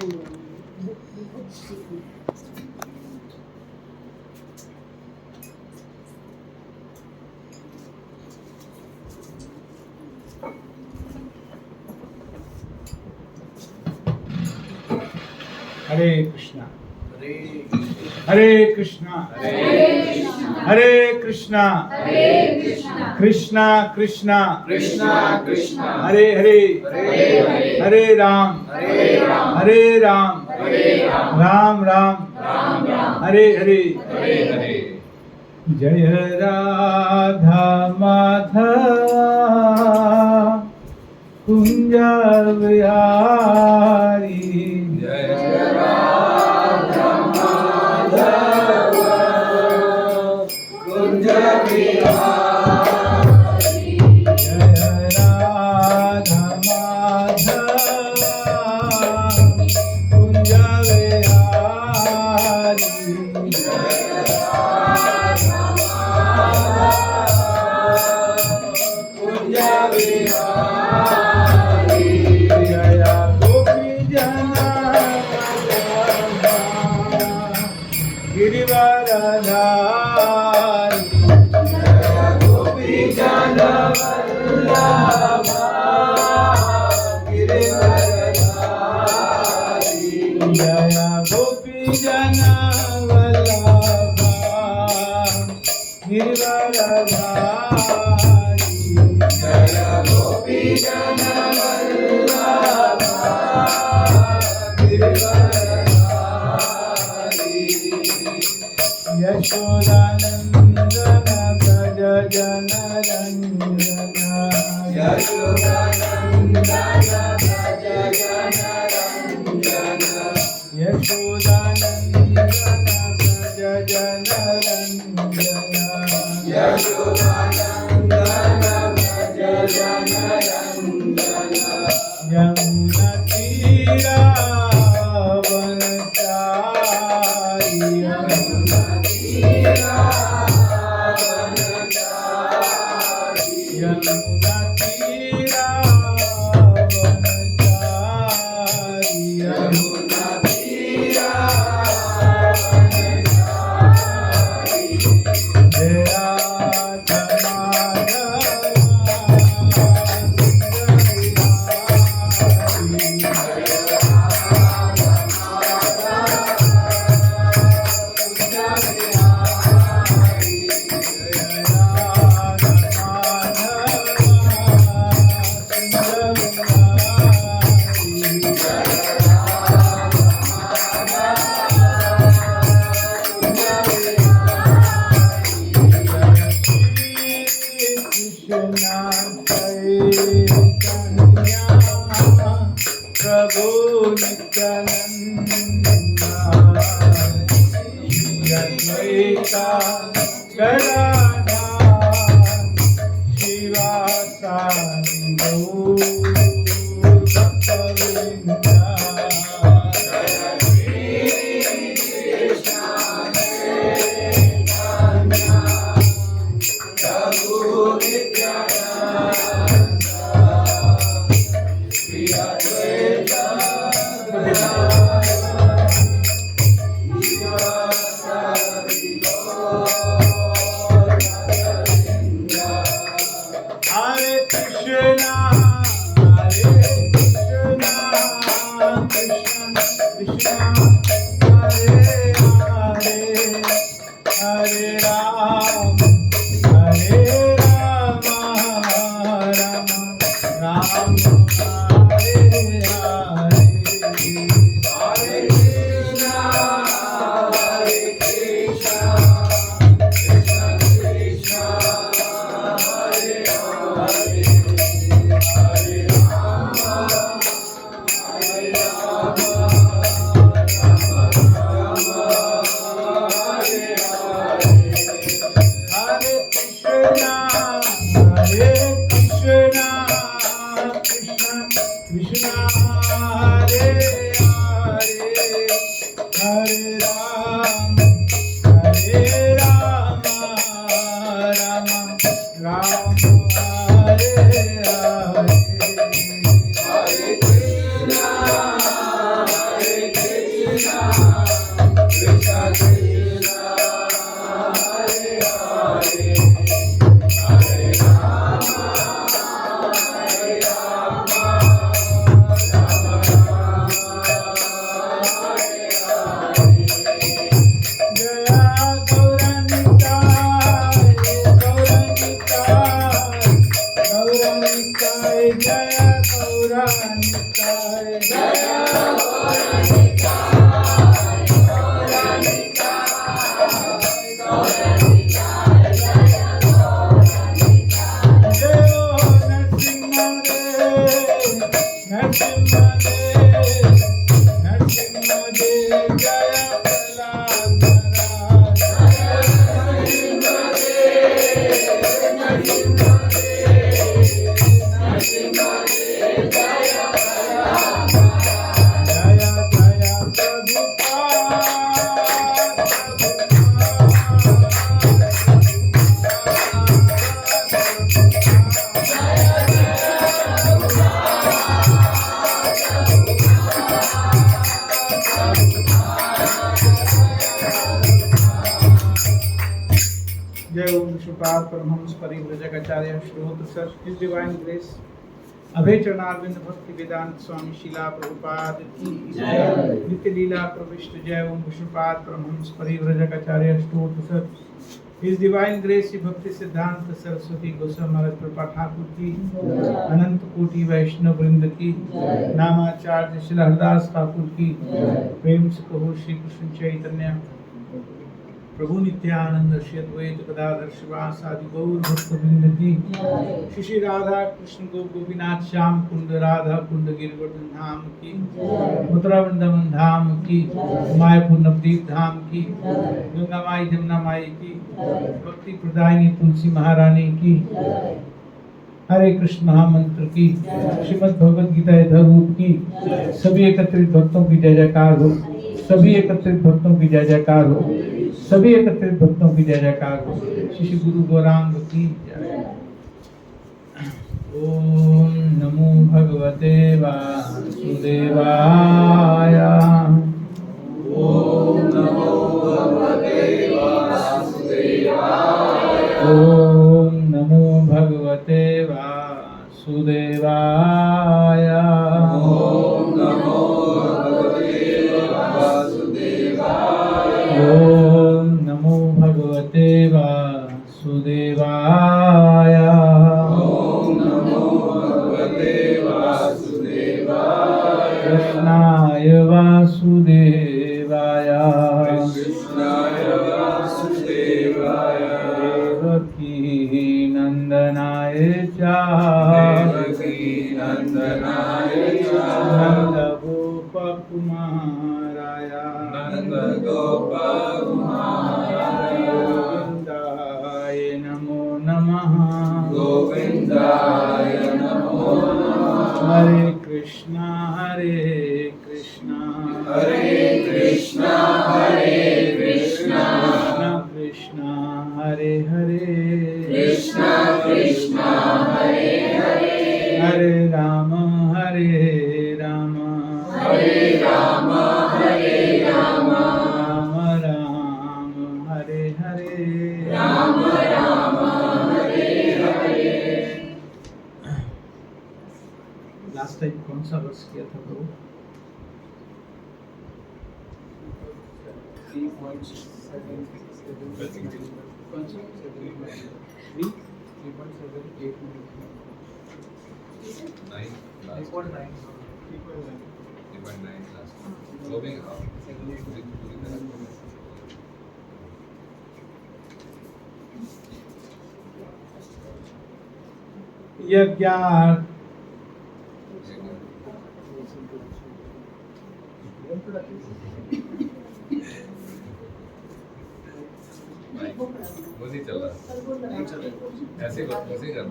Hare Krishna, Hare Krishna, Hare Krishna, Krishna Krishna, Hare Hare, Hare Ram, Hare Ram, Ram Ram, Hare Hare. Jaya Radha Madhava Kunja Vihari. Jaya Radha Madhava Kunja Vihari. Jaya Radha Madhava Kunja Vihari. Kunja Vihari. Jaya Gopi Jana Girivaradhari. Jaya Gopi Jana Vallabha Girivaradhari. Jaya Gopi Jana Vallabha Girivaradhari. Jaya Gopi Jana Vallabha Girivaradhari. Yashodanandana Braja Jana Ranjana. Yashodanandana Braja Jana Ranjana. Yashodanandana Braja Jana Ranjana. Yashodanandana Braja Jana Ranjana. Yamuna Tira Vanachari. Yamuna Tira Vanachari. Yamuna Tira Vanachari. Yamuna Tira Vanachari. Jaya Radha Prabhu Nityananda Advaita Gadadhar Shivasari Bhaktavinda. Prabhu Hare Krishna, Krishna Krishna, Hare Hare, Hare Ram, Hare Rama, Rama Ram, Hare Hare. Hare Krishna, Hare Krishna, Krishna Krishna, Hare Hare, Hare Rama, Hare Rama, Rama Rama, Hare Hare. Hare Krishna, Hare Krishna, Krishna Krishna, Hare Hare, Hare Rama, Hare Rama, Rama Rama, Hare Hare. Hare Krishna, Hare Paramahamsa Parivrajakacharya Srimad सर his divine grace Abhay Charanaravinda Bhakti Vedanta स्वामी शीला प्रभुपाद की जय। नित्य लीला प्रविष्ट जय ओम विष्णुपाद परमहंस परिव्रजकाचार्य श्रीमद सर his divine grace Shri Bhakti Siddhanta Saraswati Goswami महाराज कृपा ठाकुर की अनंत कोटि वैष्णव वृंद की नामाचार्य श्री हरदास ठाकुर की प्रेम से कहो श्री कृष्ण चैतन्य प्रभु नित्यानंद श्री अद्वैत गदाधर शिवास आदि गौर भक्त वृंद की श्री श्री राधा कृष्ण गोपीनाथ श्याम कुंड राधा कुंड गिरिवर्धन धाम की मथुरा वृंदावन धाम की मायापुर नवदीप धाम की गंगा माई जमुना माई की भक्ति प्रदायिनी तुलसी महारानी की हरे कृष्ण महामंत्र की श्रीमद् भगवद गीता यथारूप की सभी एकत्रित भक्तों की जय जयकार हो। सभी एकत्रित भक्तों की जय जयकार हो। सभी एकत्रित भक्तों की जय जयकार हो। श्री गुरु गौरांग की जय। ओम नमो भगवते वासुदेवाय। ओम नमो भगवते वासुदेवाय। ओम नमो भगवते वासुदेवाय। ओम नमो भगवते वासुदेवाय। ओम नमो भगवते वासुदेवाय। ओम नमो भगवते वासुदेवाय। कृष्णाय वासुदेवाय। कृष्णाय वासुदेवाय। देवकी नंदनाय च। देवकी नंदनाय च। नंद गोप कुमाराय। नंद गोप कुमाराय। गोविंदाय नमो नमः। गोविंदाय नमो नमः। हरे कृष्णा हरे कृष्णा कृष्णा कृष्णा हरे हरे कृष्णा कृष्णा हरे हरे हरे राम हरे राम राम राम हरे हरे राम हरे हरे। लास्ट टाइम कौन सा वर्ष किया था प्रभु? 3.9 यज्ञार्थ वो नहीं चल रहा, ऐसे कर दो।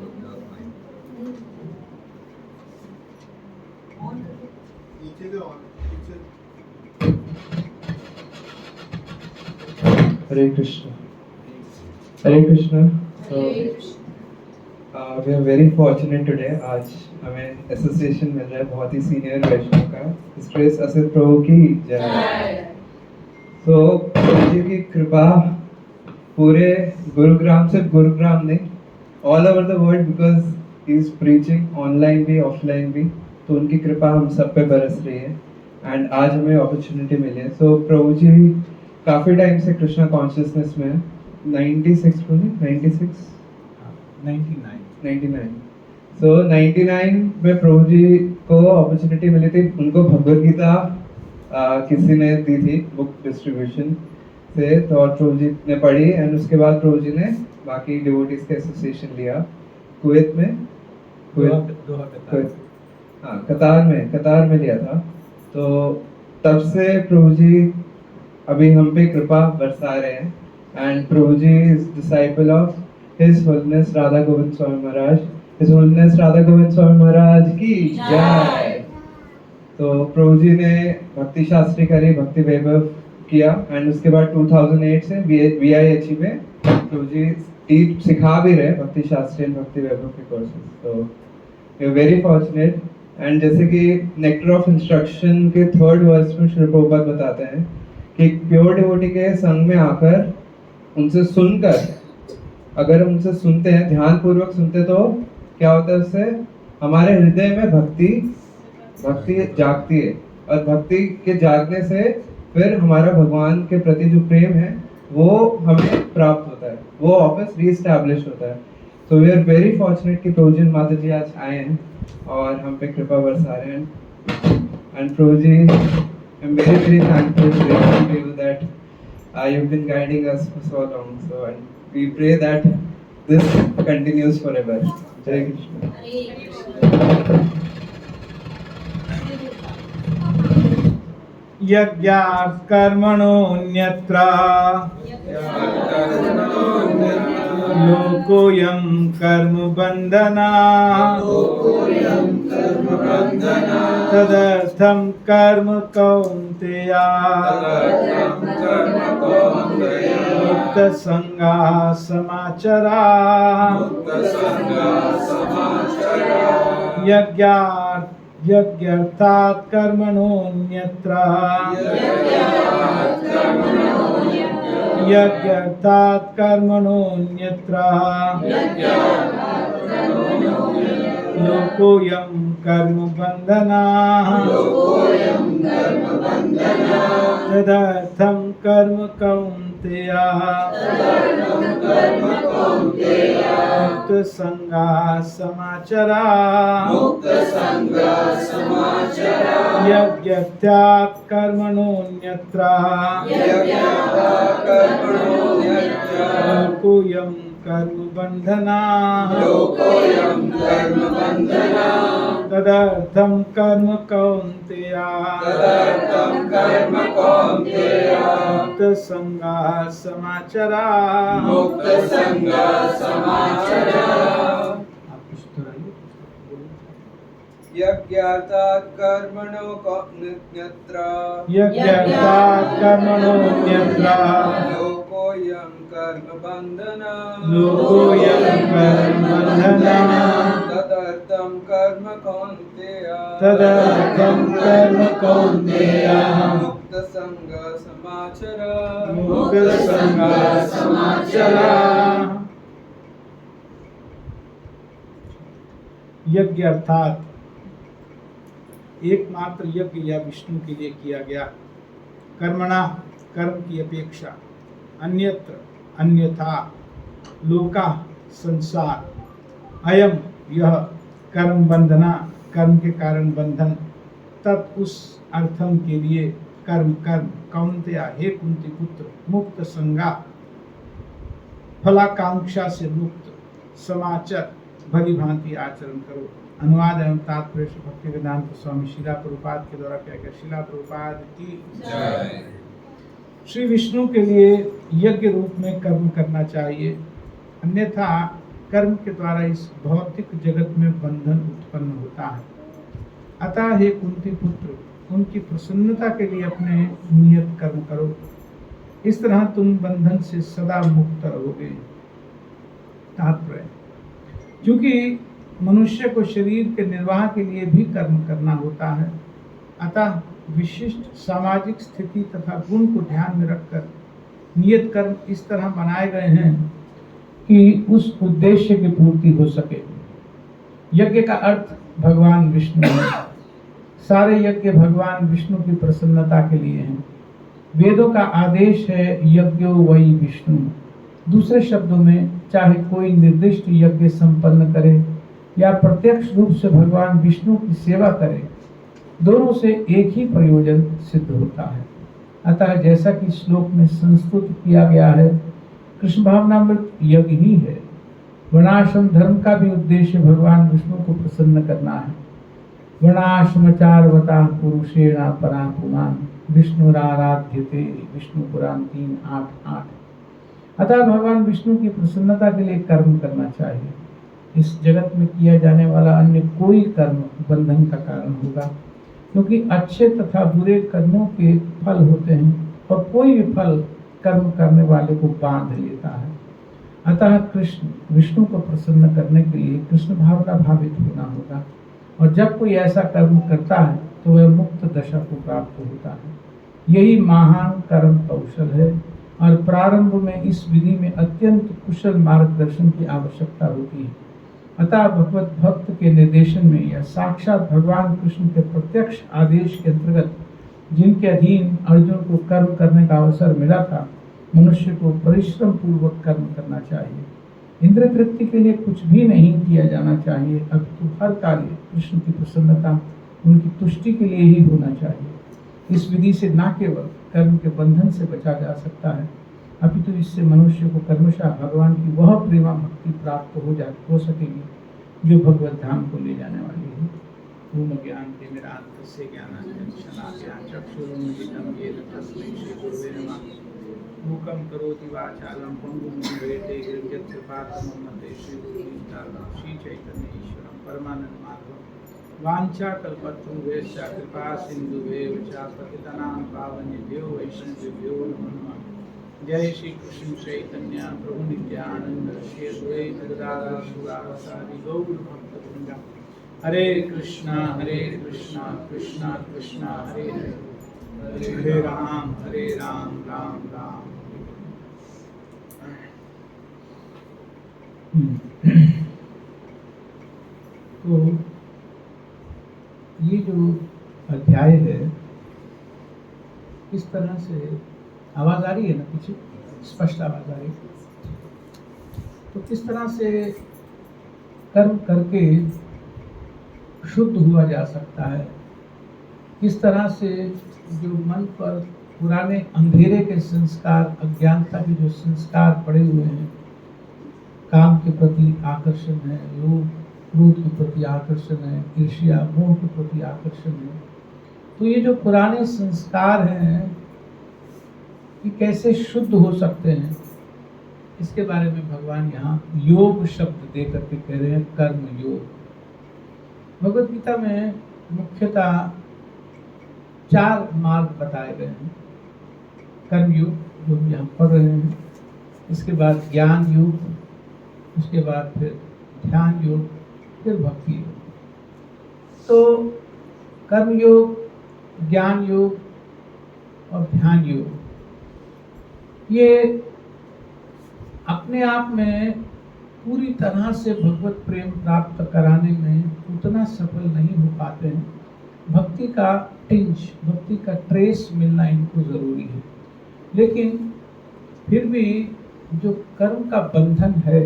Hare Krishna Hare Krishna. We are very fortunate today. आज हमें एसोसिएशन मिल रहा है बहुत ही सीनियर वैष्णव का। ग्रेस असित प्रभु की जय। तो प्रभु जी की कृपा पूरे गुरुग्राम, सिर्फ गुरुग्राम नहीं, all over the world, because he is preaching online भी ऑफलाइन भी, तो उनकी कृपा हम सब पे बरस रही है एंड आज हमें अपॉर्चुनिटी मिली है। सो प्रभु जी काफ़ी टाइम से कृष्णा कॉन्शियसनेस में है, 96 99 सो 99 में प्रभु जी को अपॉर्चुनिटी मिली थी। उनको भगवद गीता किसी ने दी थी बुक डिस्ट्रीब्यूशन से, तो और प्रभु जी ने पढ़ी एंड उसके बाद प्रभु जी ने बाकी डिवोटीज के एसोसिएशन लिया कुवैत में, हाँ कतार में लिया था। तो तब से प्रभु जी अभी हम पे कृपा बरसा रहे हैं and Prabhu ji is disciple of his holiness Radha Govind Swami Maharaj. His holiness Radha Govind Swami Maharaj की जय। तो प्रभु जी ने भक्ति शास्त्री करी, भक्ति वैभव किया एंड उसके बाद 2008 से VIHE में प्रभु जी सिखा भी रहे भक्ति शास्त्री एंड भक्ति वैभव के कोर्सेज। तो we are very fortunate and जैसे कि नेक्टर ऑफ इंस्ट्रक्शन के 3rd वर्स में श्री प्रभुपाद बताते हैं कि प्योर डिवोटी के संग में आकर उनसे सुनकर, अगर उनसे सुनते हैं, ध्यान पूर्वक सुनते, तो क्या होता है, उससे हमारे हृदय में भक्ति जागती है और भक्ति के जागने से फिर हमारा भगवान के प्रति जो प्रेम है वो हमें प्राप्त होता है, वो वापस रीएस्टैब्लिश होता है। So we are very fortunate कि प्रभु जी माता जी आज आए हैं और हम पे कृपा बरसा रहे हैं and Prabhu ji I am very thankful to you that you've been guiding us for so long, so and we pray that this continues forever. Jai Krishna. यज्ञात् कर्मणोऽन्यत्र लोकोऽयं कर्म बन्धना तदर्थं कर्म कौन्तेय मुक्तसंगा समाचरा। यज्ञार्थात् कर्मणोऽन्यत्र लोकोऽयं कर्म बन्धना तदर्थं कर्म कौन्तेय मुक्तसंगा समाचरा। यज्ञार्थात् कर्मणोऽन्यत्र लोकोऽयं कर्म बन्धना तदर्थं कर्म कौन्तेय मुक्तसंगा समाचरा। यज्ञार्थात् कर्मणोऽन्यत्र लोकोऽयं कर्म बन्धना तदर्थं कर्म कौन्तेय मुक्तसंगा समाचरा। यज्ञ अर्थात एकमात्र यज्ञ या विष्णु के लिए किया गया, कर्मणा कर्म की अपेक्षा, अन्यथा लोका संसार, अयम यह कर्म बंधना कर्म के कारण बंधन, तत् उस अर्थम के लिए कर्म कौन्तेय हे कुंती पुत्र, मुक्त संगा फलाकांक्षा से मुक्त, समाचर भली भांति आचरण करो। अनुवाद एवं तात्पर्य भक्ति वेदांत स्वामी शिला प्रभुपाद के द्वारा किया गया। शिला प्रभुपाद की जय। श्री विष्णु के लिए यज्ञ रूप में कर्म करना चाहिए, अन्यथा कर्म के द्वारा इस भौतिक जगत में बंधन उत्पन्न होता है। अतः हे कुंती पुत्र, उनकी प्रसन्नता के लिए अपने नियत कर्म करो, इस तरह तुम बंधन से सदा मुक्त रहोगे। तात्पर्य, क्योंकि मनुष्य को शरीर के निर्वाह के लिए भी कर्म करना होता है, अतः विशिष्ट सामाजिक स्थिति तथा गुण को ध्यान में रखकर नियत कर्म इस तरह बनाए गए हैं कि उस उद्देश्य की पूर्ति हो सके। यज्ञ का अर्थ भगवान विष्णु है। सारे यज्ञ भगवान विष्णु की प्रसन्नता के लिए हैं। वेदों का आदेश है यज्ञो वै विष्णु। दूसरे शब्दों में, चाहे कोई निर्दिष्ट यज्ञ संपन्न करे या प्रत्यक्ष रूप से भगवान विष्णु की सेवा करे, दोनों से एक ही प्रयोजन सिद्ध होता है। अतः जैसा कि श्लोक में संस्तुत किया गया है, कृष्ण भावनामृत यज्ञ ही है। वर्णाश्रम धर्म का भी उद्देश्य भगवान विष्णु को प्रसन्न करना है। वर्णाश्रमचारवता पुरुषेण परा पुमान विष्णुराराध्यते, विष्णु पुराण 3:8-8। अतः भगवान विष्णु की प्रसन्नता के लिए कर्म करना चाहिए। इस जगत में किया जाने वाला अन्य कोई कर्म बंधन का कारण होगा, क्योंकि अच्छे तथा बुरे कर्मों के फल होते हैं और कोई भी फल कर्म करने वाले को बांध लेता है। अतः कृष्ण विष्णु को प्रसन्न करने के लिए कृष्ण भावना भावित होना होगा, और जब कोई ऐसा कर्म करता है तो वह मुक्त दशा को प्राप्त होता है। यही महान कर्म कौशल है, और प्रारंभ में इस विधि में अत्यंत कुशल मार्गदर्शन की आवश्यकता होती है। अतः भगवत भक्त के निर्देशन में या साक्षात भगवान कृष्ण के प्रत्यक्ष आदेश के अंतर्गत जिनके अधीन अर्जुन को कर्म करने का अवसर मिला था, मनुष्य को परिश्रम पूर्वक कर्म करना चाहिए। इंद्र तृप्ति के लिए कुछ भी नहीं किया जाना चाहिए, अपितु हर कार्य कृष्ण की प्रसन्नता, उनकी तुष्टि के लिए ही होना चाहिए। इस विधि से न केवल कर्म के बंधन से बचा जा सकता है, अपितु इससे मनुष्य को कर्मशः भगवान की वह प्रेमा भक्ति प्राप्त हो सकेगी जो भगवत धाम को ले जाने वाली है। ओम ज्ञानतिमिरान्धस्य ज्ञानाञ्जनशलाकया चक्षुरुन्मिलितं येन तस्मै श्रीगुरुवे नमः। मूकं करोति वाचालं पङ्गुं लङ्घयते गिरियत्कृपातमं श्रीचैतन्येश्वरं परमानन्दमाधवं वाञ्छाकल्पतरुभ्यश्च कृपा सिन्धुभ्येव च पतितानां पावनेभ्यो वैष्णवेभ्यो नमो नमः। जय श्री कृष्ण चैतन्य प्रभु नित्यानंद श्री अद्वैत गदाधर शिवासादि गौर भक्तवृंद। हरे कृष्णा कृष्णा कृष्णा हरे हरे, हरे राम राम राम। तो ये जो अध्याय है, इस तरह से आवाज आ रही है ना, पीछे स्पष्ट आवाज आ रही है। तो किस तरह से कर्म करके शुद्ध हुआ जा सकता है, किस तरह से जो मन पर पुराने अंधेरे के संस्कार, अज्ञानता के जो संस्कार पड़े हुए हैं, काम के प्रति आकर्षण है, लोभ क्रोध के प्रति आकर्षण है, ईर्ष्या मोह के प्रति आकर्षण है, तो ये जो पुराने संस्कार हैं ये कैसे शुद्ध हो सकते हैं, इसके बारे में भगवान यहाँ योग शब्द दे करके कह रहे हैं, कर्म योग। भगवद गीता में मुख्यतः 4 मार्ग बताए गए हैं। कर्म योग जो हम यहाँ पढ़ रहे हैं, इसके बाद ज्ञान योग, उसके बाद फिर ध्यान योग, फिर भक्ति योग। तो कर्म योग, ज्ञान योग और ध्यान योग ये अपने आप में पूरी तरह से भगवत प्रेम प्राप्त कराने में उतना सफल नहीं हो पाते हैं। भक्ति का टिंच, भक्ति का ट्रेस मिलना इनको जरूरी है, लेकिन फिर भी जो कर्म का बंधन है,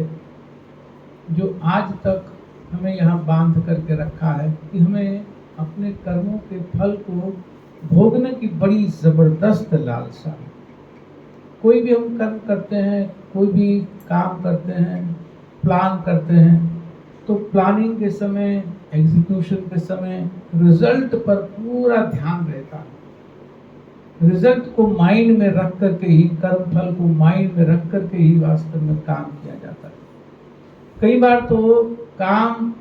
जो आज तक हमें यहाँ बांध करके रखा है कि हमें अपने कर्मों के फल को भोगने की बड़ी जबरदस्त लालसा है। कोई भी हम कर्म करते हैं, कोई भी काम करते हैं, प्लान करते हैं, तो प्लानिंग के समय, एग्जीक्यूशन के समय रिजल्ट पर पूरा ध्यान रहता है। रिजल्ट को माइंड में रख करके ही, कर्म फल को माइंड में रख करके ही वास्तव में काम किया जाता है। कई बार तो काम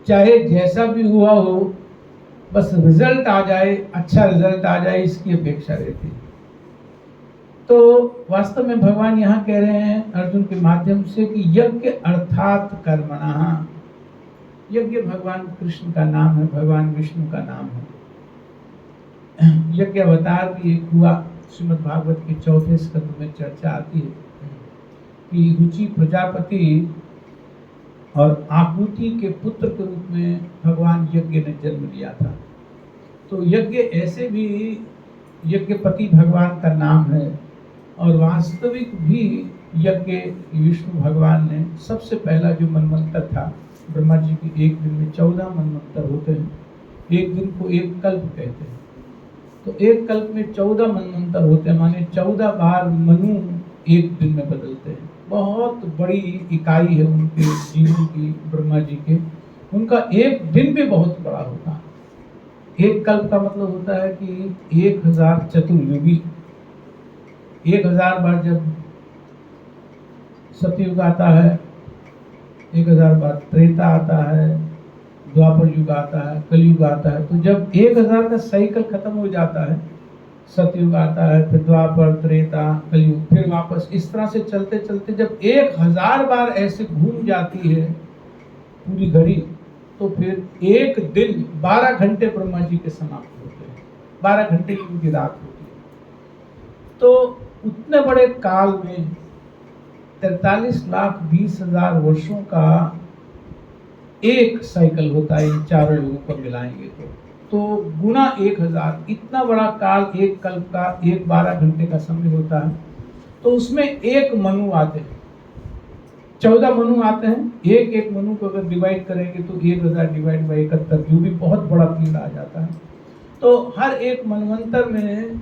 चाहे जैसा भी हुआ हो, बस रिजल्ट आ जाए, अच्छा रिजल्ट आ जाए, इसकी अपेक्षा रहती है। तो वास्तव में भगवान यहाँ कह रहे हैं अर्जुन के माध्यम से कि यज्ञ अर्थात कर्मणः। यज्ञ भगवान कृष्ण का नाम है, भगवान विष्णु का नाम है। यज्ञ अवतार भी एक हुआ श्रीमद् भागवत के 4थे स्कंद में चर्चा आती है कि रुचि प्रजापति और आकुति के पुत्र के रूप में भगवान यज्ञ ने जन्म लिया था। तो यज्ञ ऐसे भी यज्ञपति भगवान का नाम है और वास्तविक भी यज्ञ विष्णु भगवान ने सबसे पहला जो मनवंतर था, ब्रह्मा जी की एक दिन में 14 मनवंतर होते हैं, एक दिन को एक कल्प कहते हैं। तो एक कल्प में 14 मनवंतर होते हैं, माने 14 बार मनु एक दिन में बदलते हैं। बहुत बड़ी इकाई है उनके जीवन की, ब्रह्मा जी के। उनका एक दिन भी बहुत बड़ा होता है। एक कल्प का मतलब होता है कि 1000 चतुर्युगी। 1000 बार जब सतयुग आता है, 1000 बार त्रेता आता है, द्वापर युग आता है, कलयुग आता है। तो जब 1000 का साइकिल खत्म हो जाता है, सतयुग आता है, फिर द्वापर, त्रेता, कलयुग, फिर वापस, इस तरह से चलते चलते जब 1000 बार ऐसे घूम जाती है पूरी घड़ी, तो फिर एक दिन 12 घंटे ब्रह्मा जी के समाप्त होते हैं। 12 घंटे की उनकी रात होती है। तो उतने बड़े काल में 43,20,000 वर्षों का एक साइकिल होता है। इन चारों युगों को मिलाएंगे तो गुना 1000, इतना बड़ा काल एक कल्प का, एक 12 घंटे का समय होता है। तो उसमें एक मनु आते हैं, 14 मनु आते हैं। एक मनु को अगर डिवाइड करेंगे तो 1000 डिवाइड बाई 71, जो भी बहुत बड़ा पीरियड आ जाता है। तो हर एक मनवंतर में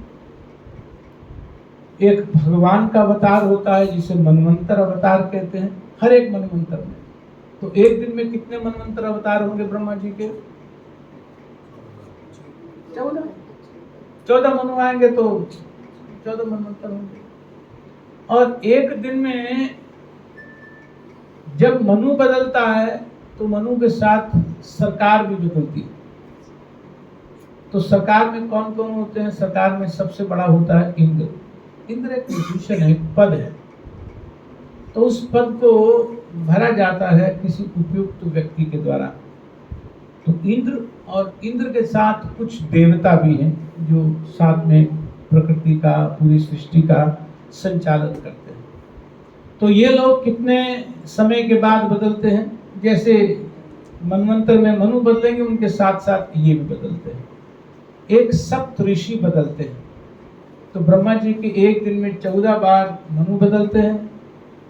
एक भगवान का अवतार होता है, जिसे मनवंतर अवतार कहते हैं, हर एक मनवंतर में। तो एक दिन में कितने मनवंतर अवतार होंगे ब्रह्मा जी के? 14 मनु आएंगे तो 14 मनवंतर होंगे। और एक दिन में जब मनु बदलता है तो मनु के साथ सरकार भी बदलती है। तो सरकार में कौन कौन होते हैं? सरकार में सबसे बड़ा होता है इंद्र। इंद्र एक पोजीशन है, पद है। तो उस पद को भरा जाता है किसी उपयुक्त व्यक्ति के द्वारा। तो इंद्र, और इंद्र के साथ कुछ देवता भी हैं जो साथ में प्रकृति का, पूरी सृष्टि का संचालन करते हैं। तो ये लोग कितने समय के बाद बदलते हैं? जैसे मनवंतर में मनु बदलेंगे, उनके साथ साथ ये भी बदलते हैं। एक सप्त ऋषि बदलते हैं। तो ब्रह्मा जी के एक दिन में 14 बार मनु बदलते हैं,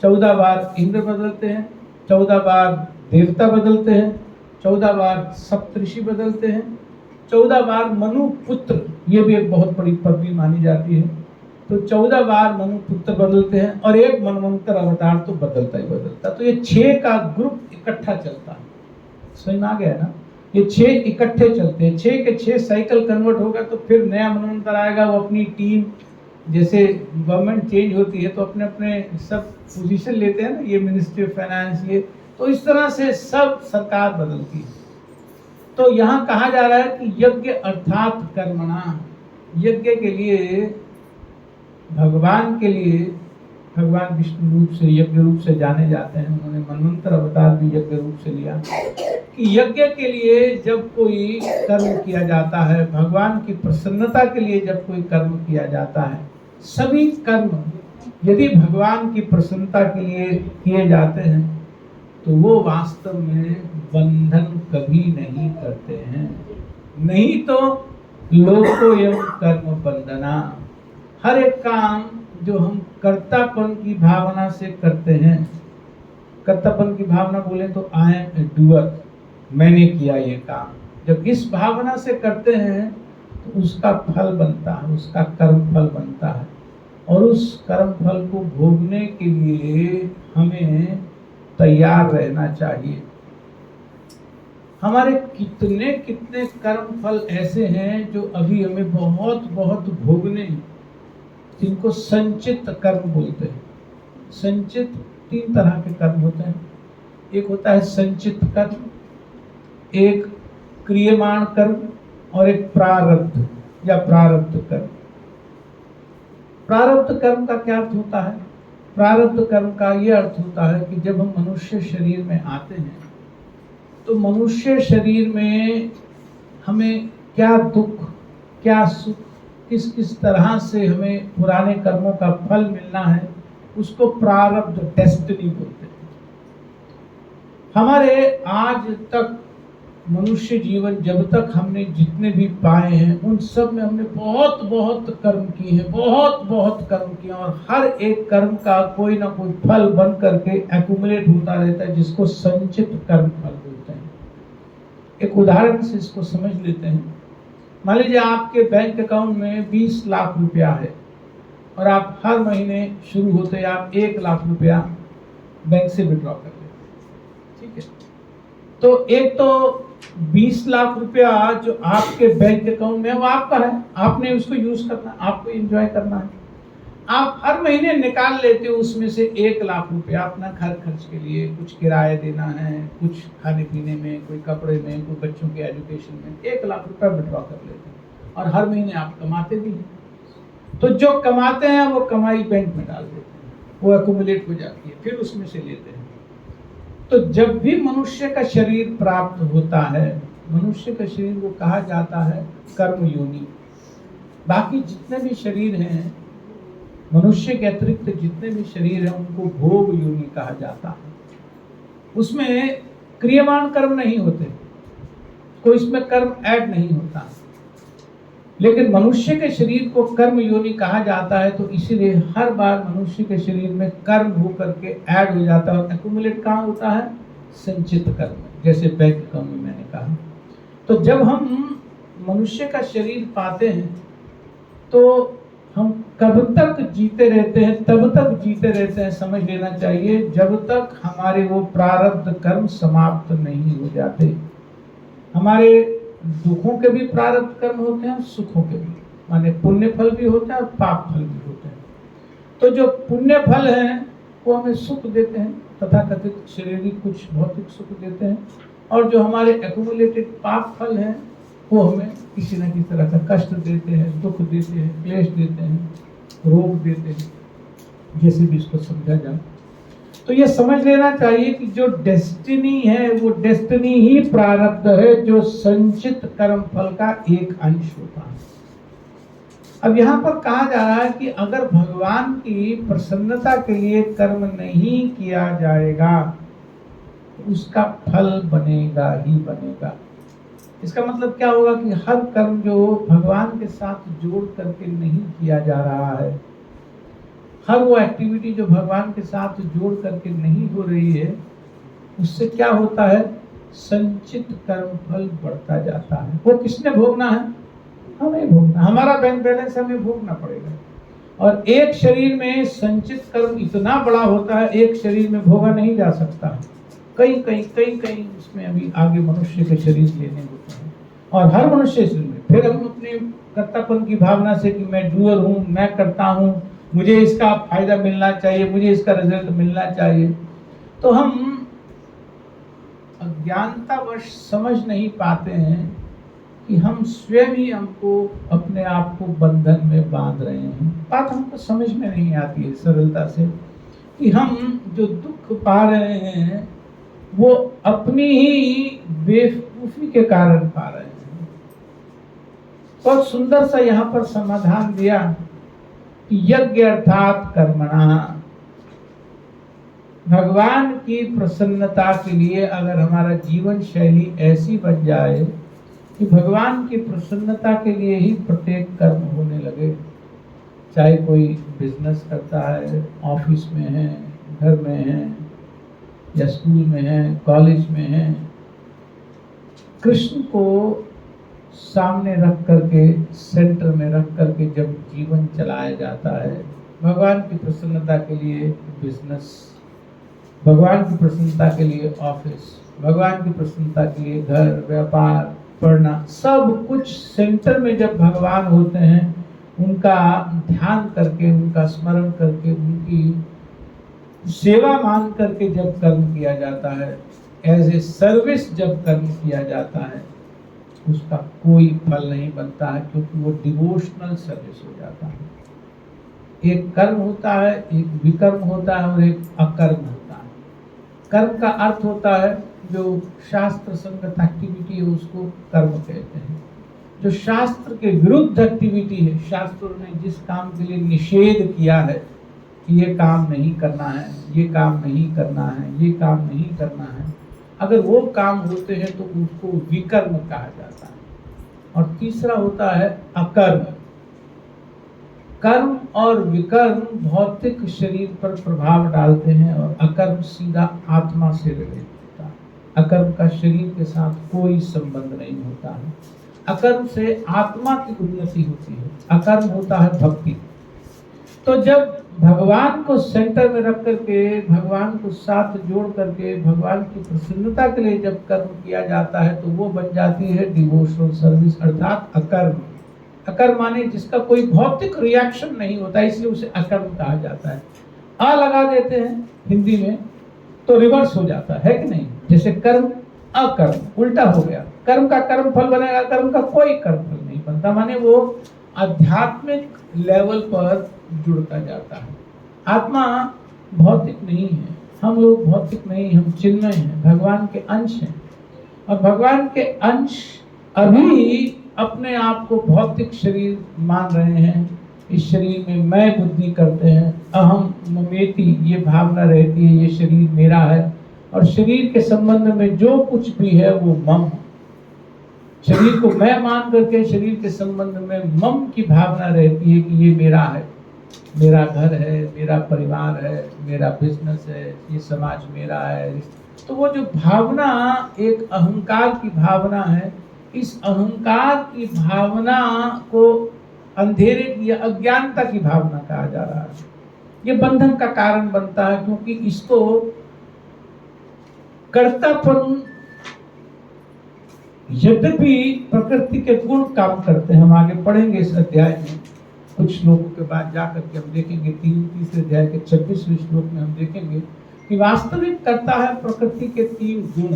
14 बार इंद्र बदलते हैं, 14 बार देवता बदलते हैं, 14 बार सप्तऋषि बदलते हैं, 14 बार मनु पुत्र, ये भी एक बहुत बड़ी पदवी मानी जाती है। तो 14 बार मनु पुत्र बदलते हैं और एक मनवंतर अवतार तो बदलता ही बदलता। तो ये 6 का ग्रुप इकट्ठा चलता है। समझ में आ गया ना? ये 6 इकट्ठे चलते हैं। 6 के 6 साइकिल कन्वर्ट होगा तो फिर नया मनवंतर आएगा। वो अपनी टीम, जैसे गवर्नमेंट चेंज होती है तो अपने अपने सब पोजीशन लेते हैं ना, ये मिनिस्ट्री ऑफ फाइनेंस, ये, तो इस तरह से सब सरकार बदलती है। तो यहाँ कहा जा रहा है कि यज्ञ अर्थात कर्मणा, यज्ञ के लिए, भगवान के लिए, भगवान विष्णु रूप से, यज्ञ रूप से जाने जाते हैं। उन्होंने मनवंतर अवतार भी यज्ञ रूप से लिया कि यज्ञ के लिए जब कोई कर्म किया जाता है, भगवान की प्रसन्नता के लिए जब कोई कर्म किया जाता है, सभी कर्म यदि भगवान की प्रसन्नता के लिए किए जाते हैं तो वो वास्तव में बंधन कभी नहीं करते हैं। नहीं तो लोकोयम कर्म बंधना, हर एक काम जो हम कर्तापन की भावना से करते हैं, कर्तापन की भावना बोले तो आई एम ए डूअर, मैंने किया ये काम, जब इस भावना से करते हैं तो उसका फल बनता है, उसका कर्म फल बनता है। और उस कर्म फल को भोगने के लिए हमें तैयार रहना चाहिए। हमारे कितने कितने कर्म फल ऐसे हैं जो अभी हमें बहुत बहुत भोगने, जिनको संचित कर्म बोलते हैं। संचित 3 तरह के कर्म होते हैं। एक होता है संचित कर्म, एक क्रियमाण कर्म और एक प्रारब्ध या प्रारब्ध कर्म। प्रारब्ध कर्म का क्या अर्थ होता है? प्रारब्ध कर्म का यह अर्थ होता है कि जब हम मनुष्य शरीर में आते हैं तो मनुष्य शरीर में हमें क्या दुख, क्या सुख, किस किस तरह से हमें पुराने कर्मों का फल मिलना है, उसको प्रारब्ध, डेस्टिनी बोलते हैं। हमारे आज तक मनुष्य जीवन जब तक हमने जितने भी पाए हैं उन सब में हमने बहुत बहुत कर्म किए हैं, बहुत बहुत कर्म किए, और हर एक कर्म का कोई ना कोई फल बन करके एक्यूमुलेट होता रहता है, जिसको संचित कर्म फल बोलते हैं। एक उदाहरण से इसको समझ लेते हैं। मान लीजिए आपके बैंक अकाउंट में 20 लाख रुपया है और आप हर महीने शुरू होते ही आप 1 लाख रुपया बैंक से विड्रॉ कर लेते हैं, ठीक है। तो एक तो 20 लाख रुपया जो आपके बैंक अकाउंट में है वो आपका है, आपने उसको यूज करना, आपको एंजॉय करना है। आप हर महीने निकाल लेते हो उसमें से 1 लाख रुपया अपना घर खर्च के लिए, कुछ किराया देना है, कुछ खाने पीने में, कोई कपड़े में, कोई बच्चों के एजुकेशन में, 1 लाख रुपया विड्रॉ कर लेते हैं और हर महीने आप कमाते भी हैं। तो जो कमाते हैं वो कमाई बैंक में डाल देते हैं, वो एक्यूमुलेट हो जाती है, फिर उसमें से लेते हैं। तो जब भी मनुष्य का शरीर प्राप्त होता है, मनुष्य का शरीर को कहा जाता है कर्म योनि। बाकी जितने भी शरीर हैं, मनुष्य के अतिरिक्त जितने भी शरीर हैं, उनको भोग योनि कहा जाता है। उसमें क्रियमाण कर्म नहीं होते, कोई इसमें कर्म ऐड नहीं होता, लेकिन मनुष्य के शरीर को कर्म योनि कहा जाता है। तो इसीलिए हर बार मनुष्य के शरीर में कर्म होकर के ऐड हो जाता है और एक्यूमुलेट कहाँ होता है, संचित कर्म, जैसे बैंक अकाउंट में मैंने कहा। तो जब हम मनुष्य का शरीर पाते हैं तो हम कब तक जीते रहते हैं, तब तक जीते रहते हैं, समझ लेना चाहिए, जब तक हमारे वो प्रारब्ध कर्म समाप्त नहीं हो जाते। हमारे दुखों के भी प्रारब्ध कर्म होते हैं, सुखों के भी, माने पुण्य फल भी होता है और पाप फल भी होते हैं। तो जो पुण्य फल हैं वो हमें सुख देते हैं, तथाकथित शारीरिक कुछ भौतिक सुख देते हैं, और जो हमारे एक्यूमुलेटेड पाप फल हैं वो हमें किसी न किसी तरह का कष्ट देते हैं, दुख देते हैं, क्लेश देते हैं, रोग देते हैं, जैसे भी इसको समझा जाए। तो ये समझ लेना चाहिए कि जो डेस्टिनी है वो डेस्टिनी ही प्रारब्ध है, जो संचित कर्म फल का एक अंश होता है। अब यहाँ पर कहा जा रहा है कि अगर भगवान की प्रसन्नता के लिए कर्म नहीं किया जाएगा तो उसका फल बनेगा ही बनेगा। इसका मतलब क्या होगा कि हर कर्म जो भगवान के साथ जोड़ करके नहीं किया जा रहा है, हर वो एक्टिविटी जो भगवान के साथ जोड़ करके नहीं हो रही है, उससे क्या होता है, संचित कर्म फल बढ़ता जाता है। वो किसने भोगना है, हमें भोगना, हमारा बैंक बैलेंस हमें भोगना पड़ेगा। और एक शरीर में संचित कर्म इतना बड़ा होता है, एक शरीर में भोगा नहीं जा सकता। कई इसमें अभी आगे मनुष्य के शरीर लेने होते हैं, और हर मनुष्य शरीर में फिर हम अपने कर्तापन की भावना से कि मैं डूअर हूँ, मैं करता हूँ, मुझे इसका फायदा मिलना चाहिए, मुझे इसका रिजल्ट मिलना चाहिए, तो हम अज्ञानतावश समझ नहीं पाते हैं कि हम स्वयं ही हमको अपने आप को बंधन में बांध रहे हैं। बात हमको समझ में नहीं आती है सरलता से कि हम जो दुख पा रहे हैं वो अपनी ही बेवकूफी के कारण पा रहे हैं। बहुत सुंदर सा यहाँ पर समाधान दिया कि यज्ञ अर्थात कर्मणा, भगवान की प्रसन्नता के लिए अगर हमारा जीवन शैली ऐसी बन जाए कि भगवान की प्रसन्नता के लिए ही प्रत्येक कर्म होने लगे, चाहे कोई बिजनेस करता है, ऑफिस में है, घर में है, या स्कूल में है, कॉलेज में है, कृष्ण को सामने रख करके, सेंटर में रख करके जब जीवन चलाया जाता है, भगवान की प्रसन्नता के लिए बिजनेस, भगवान की प्रसन्नता के लिए ऑफिस, भगवान की प्रसन्नता के लिए घर, व्यापार, पढ़ना, सब कुछ सेंटर में जब भगवान होते हैं, उनका ध्यान करके, उनका स्मरण करके, उनकी सेवा मान करके जब कर्म किया जाता है, एज ए सर्विस जब कर्म किया जाता है, उसका कोई फल नहीं बनता है, क्योंकि वो डिवोशनल सर्विस हो जाता है। एक कर्म होता है, एक विकर्म होता है और एक अकर्म होता है। कर्म का अर्थ होता है जो शास्त्र संगत एक्टिविटी है, उसको कर्म कहते हैं। जो शास्त्र के विरुद्ध एक्टिविटी है, शास्त्रों ने जिस काम के लिए निषेध किया है कि ये काम नहीं करना है, ये काम नहीं करना है, ये काम नहीं करना है, अगर वो काम होते हैं तो उसको विकर्म कहा जाता है। और तीसरा होता है अकर्म। कर्म और विकर्म भौतिक शरीर पर प्रभाव डालते हैं और अकर्म सीधा आत्मा से रिलेटेड होता है। अकर्म का शरीर के साथ कोई संबंध नहीं होता है। अकर्म से आत्मा की उन्नति होती है, अकर्म होता है भक्ति। तो जब भगवान को सेंटर में रख करके, भगवान को साथ जोड़ करके, भगवान की प्रसन्नता के लिए जब कर्म किया जाता है तो वो बन जाती है डिवोशनल सर्विस, अर्थात अकर्म। अकर्म माने जिसका कोई भौतिक रिएक्शन नहीं होता, इसलिए उसे अकर्म कहा जाता है। आ लगा देते हैं हिंदी में तो रिवर्स हो जाता है कि नहीं? जैसे कर्म अकर्म, उल्टा हो गया। कर्म का कर्म फल बनेगा, कर्म का कोई कर्म फल नहीं बनता, माने वो आध्यात्मिक लेवल पर जुड़ता जाता है। आत्मा भौतिक नहीं है, हम लोग भौतिक नहीं, हम चिन्मय हैं, भगवान के अंश हैं। और भगवान के अंश अभी अपने आप को भौतिक शरीर मान रहे हैं। इस शरीर में मैं बुद्धि करते हैं, अहम ममेति, ये भावना रहती है, ये शरीर मेरा है। और शरीर के संबंध में जो कुछ भी है वो मम। शरीर को मैं मान करके शरीर के संबंध में मम की भावना रहती है कि ये मेरा है, मेरा घर है, मेरा परिवार है, मेरा बिजनेस है, ये समाज मेरा है। तो वो जो भावना एक अहंकार की भावना है, इस अहंकार की भावना को अंधेरे की या अज्ञानता की भावना कहा जा रहा है। ये बंधन का कारण बनता है, क्योंकि इसको कर्तापन, यद्यपि प्रकृति के गुण काम करते हैं, हम आगे पढ़ेंगे इस अध्याय में, कुछ श्लोकों के बाद जाकर के हम देखेंगे, तीसरे अध्याय के 26वें श्लोक में हम देखेंगे कि वास्तविक करता है प्रकृति के 3 गुण,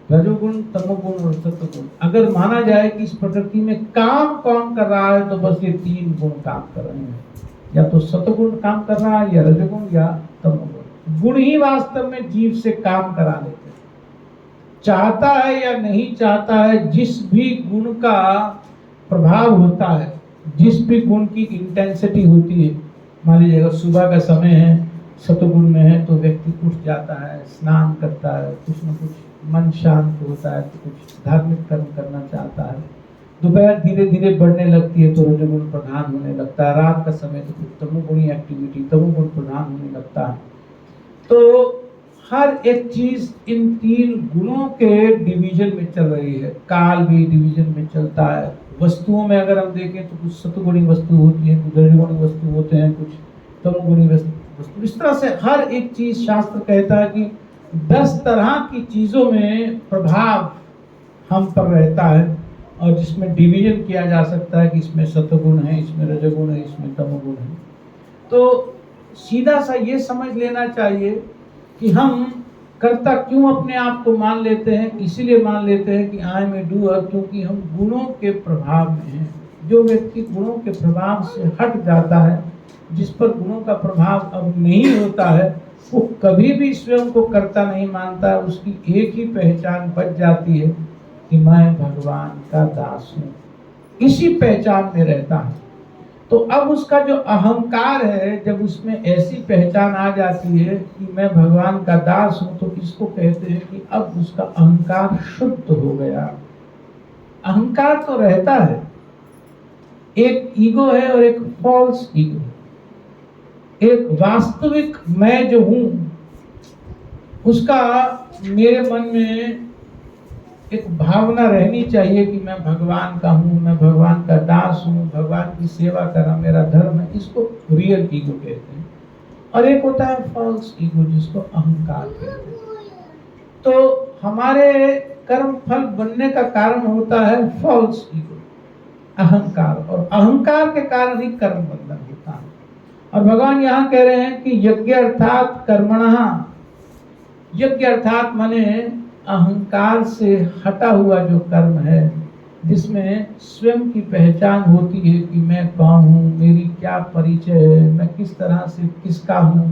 रजोगुण, तमोगुण और सत्वगुण। अगर माना जाए कि इस प्रकृति में काम कौन कर रहा है तो बस ये 3 गुण काम कर रहे हैं, या तो सत्वगुण काम कर रहा है, या रजोगुण, या तमोगुण। गुण ही वास्तव में जीव से काम करा लेते हैं। चाहता है या नहीं चाहता है, जिस भी गुण का प्रभाव होता है, जिस भी गुण की इंटेंसिटी होती है, मान लीजिएगा सुबह का समय है, सतगुण में है तो व्यक्ति उठ जाता है, स्नान करता है, कुछ न कुछ मन शांत होता है, तो कुछ धार्मिक कर्म करना चाहता है। दोपहर धीरे धीरे बढ़ने लगती है तो रजोगुण प्रधान होने लगता है। रात का समय तो कुछ तमोगुणी एक्टिविटी, तमोगुण प्रधान होने लगता है। तो हर एक चीज इन 3 गुणों के डिवीजन में चल रही है। काल भी डिवीजन में चलता है। वस्तुओं में अगर हम देखें तो कुछ सत्वगुणी वस्तु होती है, कुछ रजोगुणी वस्तु होते हैं, कुछ तमोगुणी वस्तु। इस तरह से हर एक चीज, शास्त्र कहता है कि 10 तरह की चीजों में प्रभाव हम पर रहता है, और जिसमें डिवीजन किया जा सकता है कि इसमें सत्वगुण है, इसमें रजोगुण है, इसमें तमोगुण है। तो सीधा सा ये समझ लेना चाहिए कि हम कर्ता क्यों अपने आप को मान लेते हैं, इसीलिए मान लेते हैं कि आई एम ए डूअर, क्योंकि हम गुणों के प्रभाव में हैं। जो व्यक्ति गुणों के प्रभाव से हट जाता है, जिस पर गुणों का प्रभाव अब नहीं होता है, वो कभी भी स्वयं को कर्ता नहीं मानता। उसकी एक ही पहचान बच जाती है कि मैं भगवान का दास हूँ, इसी पहचान में रहता है। तो अब उसका जो अहंकार है, जब उसमें ऐसी पहचान आ जाती है कि मैं भगवान का दास हूँ, तो इसको कहते हैं कि अब उसका अहंकार शुद्ध हो गया। अहंकार तो रहता है, एक ईगो है और एक फॉल्स ईगो। एक वास्तविक मैं जो हूं, उसका मेरे मन में एक भावना रहनी चाहिए कि मैं भगवान का हूँ, मैं भगवान का दास हूँ, भगवान की सेवा करना मेरा धर्म है। इसको रियल ईगो कहते हैं। और एक होता है फॉल्स ईगो, जिसको अहंकार कहते हैं। तो हमारे कर्म फल बनने का कारण होता है फॉल्स ईगो, अहंकार, और अहंकार के कारण ही कर्म बंधन होता है। और भगवान यहाँ कह रहे हैं कि यज्ञ अर्थात कर्मणः, यज्ञ अर्थात माने अहंकार से हटा हुआ जो कर्म है, जिसमें स्वयं की पहचान होती है कि मैं कौन हूँ, मेरी क्या परिचय है, मैं किस तरह से किसका हूँ,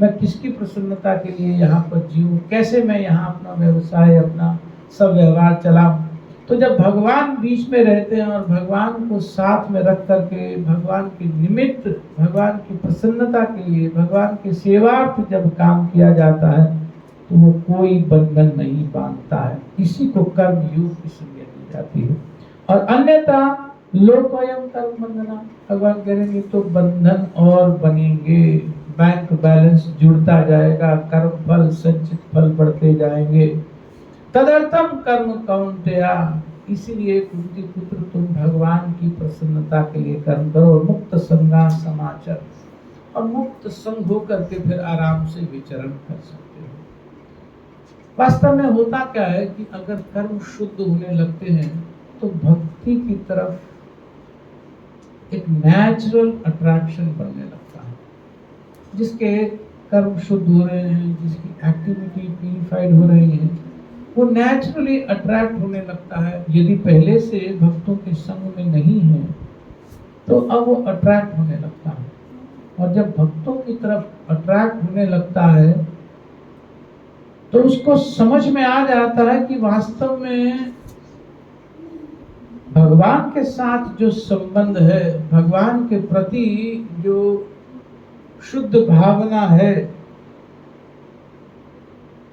मैं किसकी प्रसन्नता के लिए यहाँ पर जीऊँ, कैसे मैं यहाँ अपना व्यवसाय, अपना सब व्यवहार चलाऊँ। तो जब भगवान बीच में रहते हैं और भगवान को साथ में रख करके भगवान के निमित्त, भगवान की प्रसन्नता के लिए, भगवान के सेवार्थ जब काम किया जाता है तो वो कोई बंधन नहीं बांधता है। इसी को कर्म योग की संज्ञा दी जाती है। और अन्यथा लोकोयम कर्म बंधना, भगवान करेंगे तो बंधन और बनेंगे, बैंक बैलेंस जुड़ता जाएगा, कर्म फल संचित फल बढ़ते जाएंगे। तदर्थम कर्म कौन्तेया, इसीलिए कुंती पुत्र तुम भगवान की प्रसन्नता के लिए कर्म करो, मुक्त संगा समाचर, और मुक्त संग होकर के फिर आराम से विचरण कर सकते हो। वास्तव में होता क्या है कि अगर कर्म शुद्ध होने लगते हैं तो भक्ति की तरफ एक नेचुरल अट्रैक्शन बनने लगता है। जिसके कर्म शुद्ध हो रहे हैं, जिसकी एक्टिविटी प्यूरिफाइड हो रही है, वो नेचुरली अट्रैक्ट होने लगता है। यदि पहले से भक्तों के संग में नहीं है तो अब वो अट्रैक्ट होने लगता है, और जब भक्तों की तरफ अट्रैक्ट होने लगता है तो उसको समझ में आ जाता है कि वास्तव में भगवान के साथ जो संबंध है, भगवान के प्रति जो शुद्ध भावना है,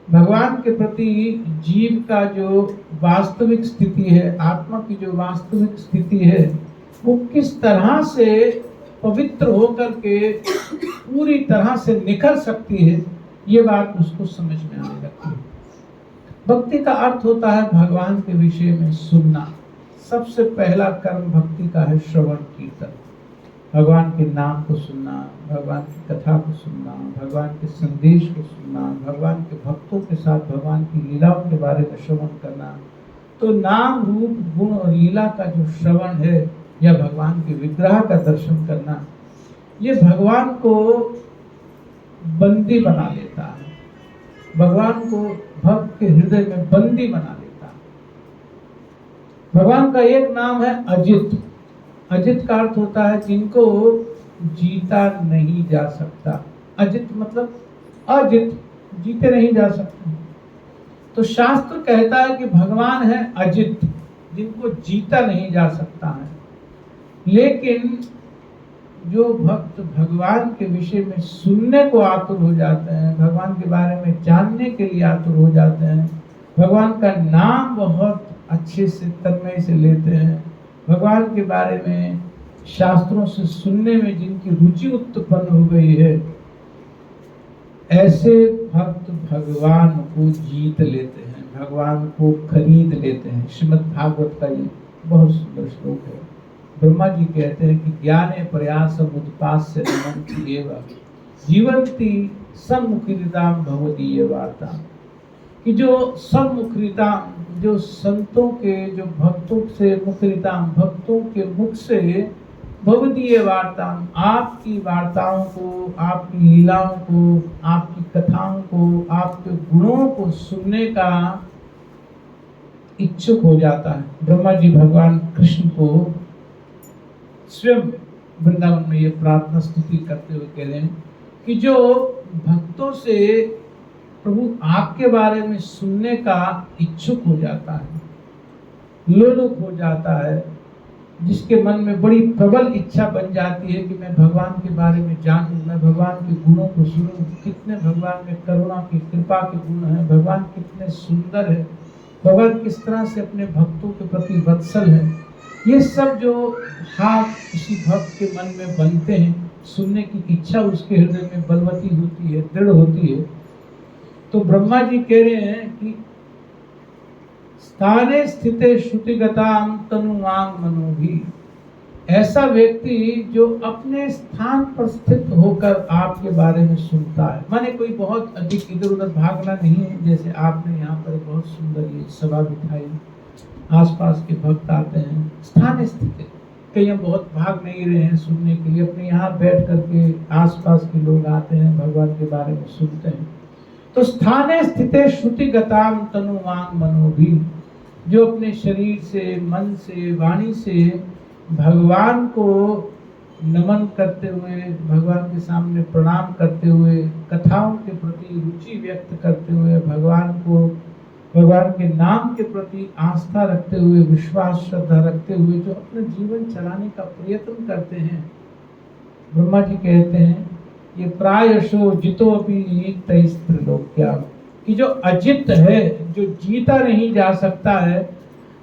भगवान के प्रति जीव का जो वास्तविक स्थिति है, आत्मा की जो वास्तविक स्थिति है, वो किस तरह से पवित्र होकर के पूरी तरह से निखर सकती है, ये बात उसको समझ में आने लगती है। भक्ति का अर्थ होता है भगवान के विषय में सुनना। सबसे पहला कर्म भक्ति का है श्रवण कीर्तन, भगवान के नाम को सुनना, भगवान की कथा को सुनना, भगवान के संदेश को सुनना, भगवान के भक्तों के साथ भगवान की लीलाओं के बारे में श्रवण करना। तो नाम रूप गुण और लीला का जो श्रवण है या भगवान के विग्रह का दर्शन करना, ये भगवान को बंदी बना लेता है, भगवान को भक्त के हृदय में बंदी बना लेता है। भगवान का एक नाम है अजित। अजित का अर्थ होता है जिनको जीता नहीं जा सकता। अजित मतलब अजित, जीते नहीं जा सकते। तो शास्त्र कहता है कि भगवान है अजित, जिनको जीता नहीं जा सकता है। लेकिन जो भक्त भगवान के विषय में सुनने को आतुर हो जाते हैं, भगवान के बारे में जानने के लिए आतुर हो जाते हैं, भगवान का नाम बहुत अच्छे से तन्मय से लेते हैं, भगवान के बारे में शास्त्रों से सुनने में जिनकी रुचि उत्पन्न हो गई है, ऐसे भक्त भगवान को जीत लेते हैं, भगवान को खरीद लेते हैं। श्रीमद् भागवत का ये बहुत सुंदर श्लोक है। ब्रह्मा जी कहते हैं कि ज्ञाने प्रयास उद्पास्य नमन्ति एव जीवन्ति सम्मुखीरिताम भवदीय वार्ता, कि जो सम्मुखीरिता, जो संतों के, जो भक्तों से मुखरिताम, भक्तों के मुख से भवदीय वार्ता, आपकी वार्ताओं को, आपकी लीलाओं को, आपकी कथाओं को, आपके गुणों को सुनने का इच्छुक हो जाता है। ब्रह्मा जी भगवान कृष्ण को स्वयं वृंदावन में ये प्रार्थना स्तुति करते हुए कह रहे हैं कि जो भक्तों से प्रभु आपके बारे में सुनने का इच्छुक हो जाता है, लोलुप हो जाता है, जिसके मन में बड़ी प्रबल इच्छा बन जाती है कि मैं भगवान के बारे में जानूं, मैं भगवान के गुणों को सुनूं, कितने भगवान में करुणा की, कृपा के गुण हैं, भगवान कितने सुंदर है, भगवान किस तरह से अपने भक्तों के प्रति वत्सल है, ये सब जो भाव किसी भक्त के मन में बनते हैं, सुनने की इच्छा उसके हृदय में बलवती होती है, दृढ़ होती है। तो ब्रह्मा जी कह रहे हैं कि स्थाने स्थिते श्रुतिगताम तनुवांग मनोभी, ऐसा व्यक्ति जो अपने स्थान पर स्थित होकर आपके बारे में सुनता है, माने कोई बहुत अधिक इधर उधर भागना नहीं है। जैसे आपने यहाँ पर बहुत सुंदर ये सभा बिठाई, आसपास के भक्त आते हैं, स्थान स्थित, कहीं हम बहुत भाग नहीं रहे हैं सुनने के लिए, अपने यहाँ बैठ करके आसपास के लोग आते हैं, भगवान के बारे में सुनते हैं। तो स्थाने स्थिते श्रुतिगताम तनुवांग मनोभी, जो अपने शरीर से, मन से, वाणी से भगवान को नमन करते हुए, भगवान के सामने प्रणाम करते हुए, कथाओं के प्रति रुचि व्यक्त करते हुए, भगवान को भगवान के नाम के प्रति आस्था रखते हुए, विश्वास श्रद्धा रखते हुए जो अपना जीवन चलाने का प्रयत्न करते हैं, ब्रह्मा जी कहते हैं ये प्रायशो जितो अपि तैस्त्रिलोक्या, कि जो अजित है, जो जीता नहीं जा सकता है,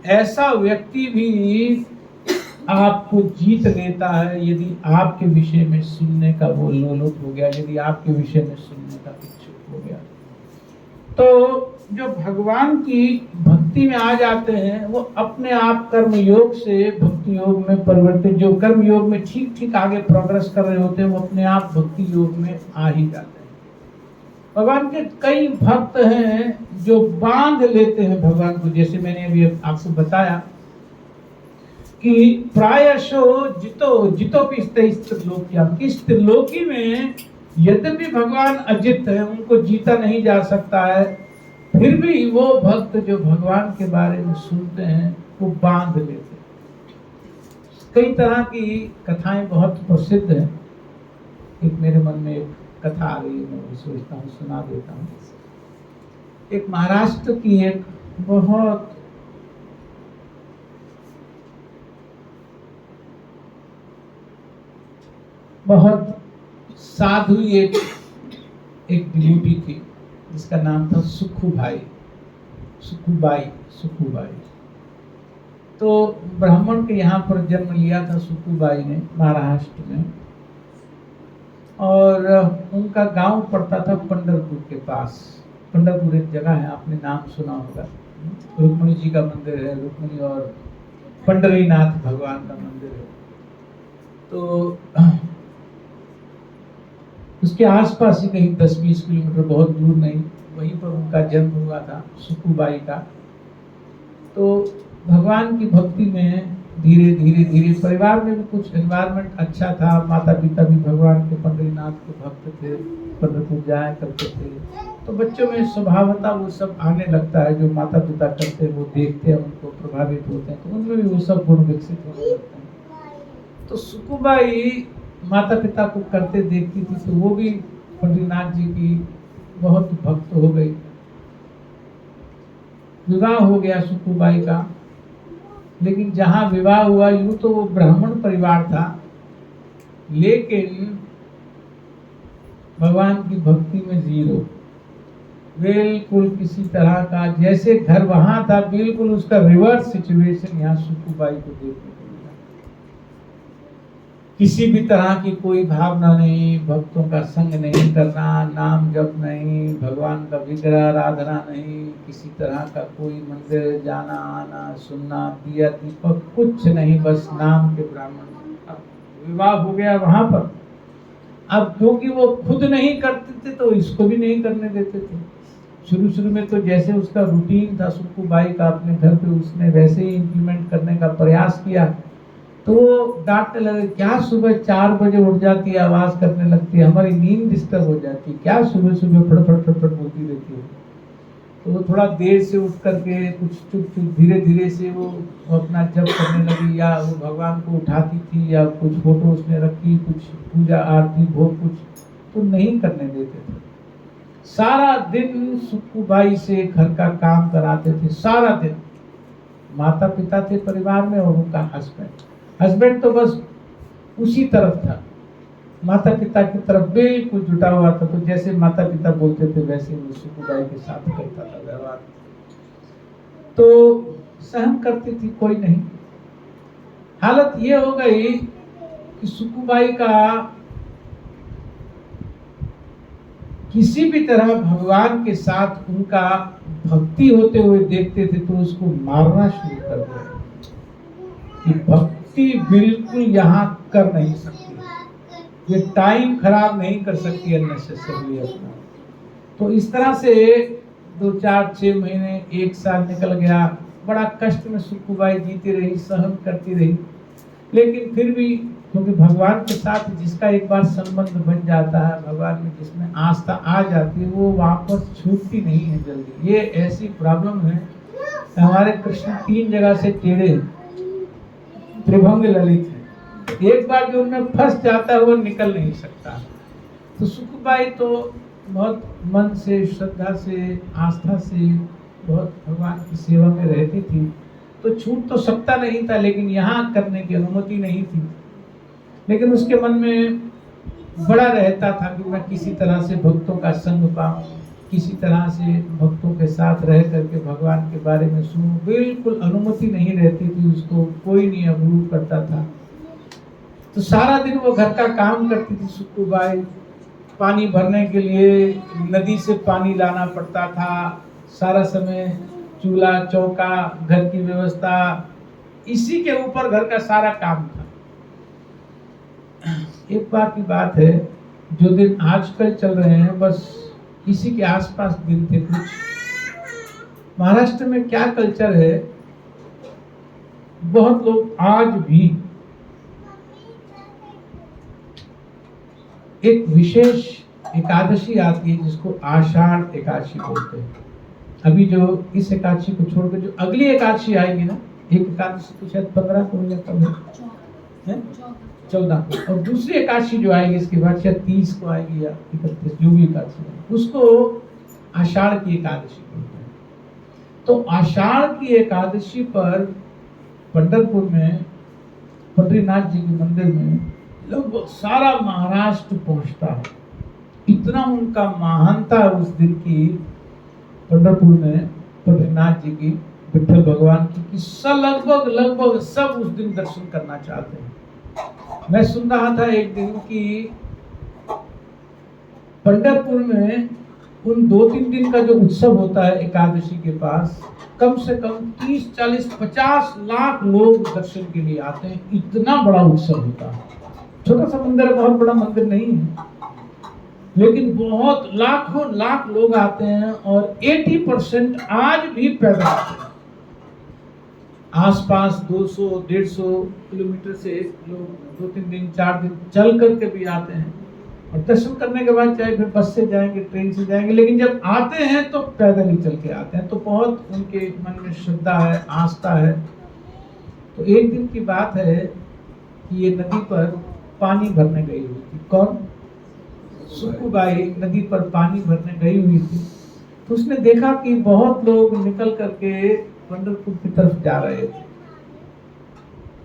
ऐसा व्यक्ति भी आपको जीत लेता है यदि आपके विषय में सुनने का वो लोलुप हो गया, यदि आपके विषय में सुनने का इच्छुक हो गया। तो जो भगवान की भक्ति में आ जाते हैं वो अपने आप कर्म योग से भक्ति योग में परिवर्तित, जो कर्म योग में ठीक ठीक आगे प्रोग्रेस कर रहे होते हैं वो अपने आप भक्ति योग में आ ही जाते हैं। भगवान के कई भक्त हैं जो बांध लेते हैं भगवान को, जैसे मैंने अभी आपको बताया कि प्रायशो जितोपि त्रिलोक्या, किस त्रिलोकी में यद्यपि भगवान अजित है, उनको जीता नहीं जा सकता है, फिर भी वो भक्त जो भगवान के बारे में सुनते हैं वो बांध लेते हैं। कई तरह की कथाएं बहुत प्रसिद्ध हैं। एक मेरे मन में एक कथा आ रही है, मैं सोचता हूँ सुना देता हूँ। एक महाराष्ट्र की एक बहुत साधु एक डिवोटी थी जिसका नाम था सुखुबाई। तो ब्राह्मण के यहाँ पर जन्म लिया था सुखुबाई ने महाराष्ट्र में, और उनका गांव पड़ता था पंढरपुर के पास। पंढरपुर एक जगह है, आपने नाम सुना होगा, रुक्मिणी जी का मंदिर है, रुक्मिणी और पंढरीनाथ भगवान का मंदिर है। तो उसके आसपास ही कहीं 10-20 किलोमीटर, बहुत दूर नहीं, वहीं पर उनका जन्म हुआ था सुखुबाई का। तो भगवान की भक्ति में धीरे धीरे परिवार में भी कुछ एनवायरनमेंट अच्छा था, माता पिता भी भगवान के पंढरीनाथ के भक्त थे, पंढरपुर जाया करते थे, तो बच्चों में स्वभावतः वो सब आने लगता है, जो माता पिता करते हैं वो देखते हैं, उनको प्रभावित होते हैं, तो उनमें भी वो सब गुण विकसित होने लगते हैं। तो सुखुबाई माता पिता को करते देखती थी, तो वो भी पंढरीनाथ जी की बहुत भक्त हो गई। विवाह हो गया सुखुबाई का, लेकिन जहां विवाह हुआ यूं तो वो ब्राह्मण परिवार था, लेकिन भगवान की भक्ति में जीरो, बिल्कुल किसी तरह का, जैसे घर वहां था बिल्कुल उसका रिवर्स सिचुएशन यहाँ सुखुबाई को देखने को मिला। किसी भी तरह की कोई भावना नहीं, भक्तों का संग नहीं करना, नाम जप नहीं, भगवान का विग्रह आराधना नहीं, किसी तरह का कोई मंदिर जाना आना, सुनना, दिया दीपक कुछ नहीं, बस नाम के ब्राह्मण। अब विवाह हो गया वहां पर, अब क्योंकि वो खुद नहीं करते थे तो इसको भी नहीं करने देते थे। शुरू में तो जैसे उसका रूटीन था सुखुबाई का अपने घर पे, उसने वैसे ही इम्प्लीमेंट करने का प्रयास किया, तो डांटने लगे, क्या सुबह 4 बजे उठ जाती है, आवाज करने लगती है, हमारी नींद डिस्टर्ब हो जाती है, क्या सुबह फटफट बोलती रहती है। तो वो थोड़ा देर से उठ करके कुछ चुप धीरे से वो अपना जप करने लगी, या वो भगवान को उठाती थी, या कुछ फोटो उसने रखी, कुछ पूजा आरती भोग कुछ तो नहीं करने देते थे। सारा दिन सुखुबाई से घर का काम कराते थे, सारा दिन। माता पिता थे परिवार में और उनका हस्बैंड तो बस उसी तरफ था, माता पिता की तरफ बिल्कुल जुटा हुआ था, तो जैसे माता पिता बोलते थे वैसे वो सुखुबाई के साथ करता था व्यवहार। तो सहन करती थी, कोई नहीं। हालत ये हो गई कि सुखुबाई का किसी भी तरह भगवान के साथ उनका भक्ति होते हुए देखते थे तो उसको मारना शुरू कर दिया कि भक्ति बिल्कुल यहाँ कर नहीं सकती, ये टाइम खराब नहीं कर सकती अननेसेसरली अपना। तो इस तरह से 2, 4, 6 महीने, 1 साल निकल गया। बड़ा कष्ट में सुखुबाई जीती रही, सहन करती रही, लेकिन फिर भी क्योंकि भगवान के साथ जिसका एक बार संबंध बन जाता है, भगवान में जिसमें आस्था आ जाती है, वो वापस छूटती नहीं है जल्दी। ये ऐसी प्रॉब्लम है। हमारे कृष्ण 3 जगह से टेढ़े, त्रिभंग ललित है, एक बार जो उनमें फंस जाता है वो निकल नहीं सकता। तो सुखुबाई तो बहुत मन से, श्रद्धा से, आस्था से बहुत भगवान की सेवा में रहती थी, तो छूट तो सकता नहीं था, लेकिन यहाँ करने की अनुमति नहीं थी। लेकिन उसके मन में बड़ा रहता था कि मैं किसी तरह से भक्तों का संग पाऊं, किसी तरह से भक्तों के साथ रह करके भगवान के बारे में सुनूं। बिल्कुल अनुमति नहीं रहती थी उसको, कोई नहीं अप्रूव करता था। तो सारा दिन वो घर का काम करती थी सुक्कूबाई। पानी भरने के लिए नदी से पानी लाना पड़ता था, सारा समय चूल्हा चौका घर की व्यवस्था, इसी के ऊपर घर का सारा काम था। एक बार की बात है, जो दिन आजकल चल रहे हैं बस इसी के आसपास दिन थे कुछ। महाराष्ट्र में क्या कल्चर है, बहुत लोग आज भी एक विशेष एकादशी आती है जिसको आषाढ़ एकादशी बोलते हैं। अभी जो इस एकादशी को छोड़कर जो अगली एकादशी आएगी ना, एक एकादशी तो शायद 15 को या कब है, 14 को, और दूसरी एकादशी जो आएगी इसके बाद शायद 30 को आएगी या 31, जो भी एकादशी है उसको आषाढ़ की एकादशी बोलते हैं। तो आषाढ़ की एकादशी पर पंढरपुर में बद्रीनाथ जी के मंदिर में लगभग सारा महाराष्ट्र पहुंचता है। इतना उनका महानता उस दिन की पंढरपुर में बद्रीनाथ जी की, विठल भगवान की, कि लगभग सब उस दिन दर्शन करना चाहते हैं। मैं सुन रहा था एक दिन कि पंढरपुर में उन 2-3 दिन का जो उत्सव होता है एकादशी के पास, कम से कम 30, 40, 50 लाख लोग दर्शन के लिए आते हैं। इतना बड़ा उत्सव होता है। छोटा सा मंदिर है, बहुत बड़ा मंदिर नहीं है, लेकिन बहुत लाखों लाख लोग आते हैं और 80% आज भी पैदल आते हैं। आसपास 200-150 किलोमीटर से लोग 2-3 दिन 4 दिन चल करके भी आते हैं, और दर्शन करने के बाद चाहे फिर बस से जाएंगे, ट्रेन से जाएंगे, लेकिन जब आते हैं तो पैदल ही चल के आते हैं। तो बहुत उनके मन में श्रद्धा है, आस्था है। तो एक दिन की बात है कि ये नदी पर पानी भरने गई हुई थी। कौन? सुक्कूबाई नदी पर पानी भरने गई हुई थी। तो उसने देखा कि बहुत लोग निकल करके पंढरपुर की तरफ जा रहे थे।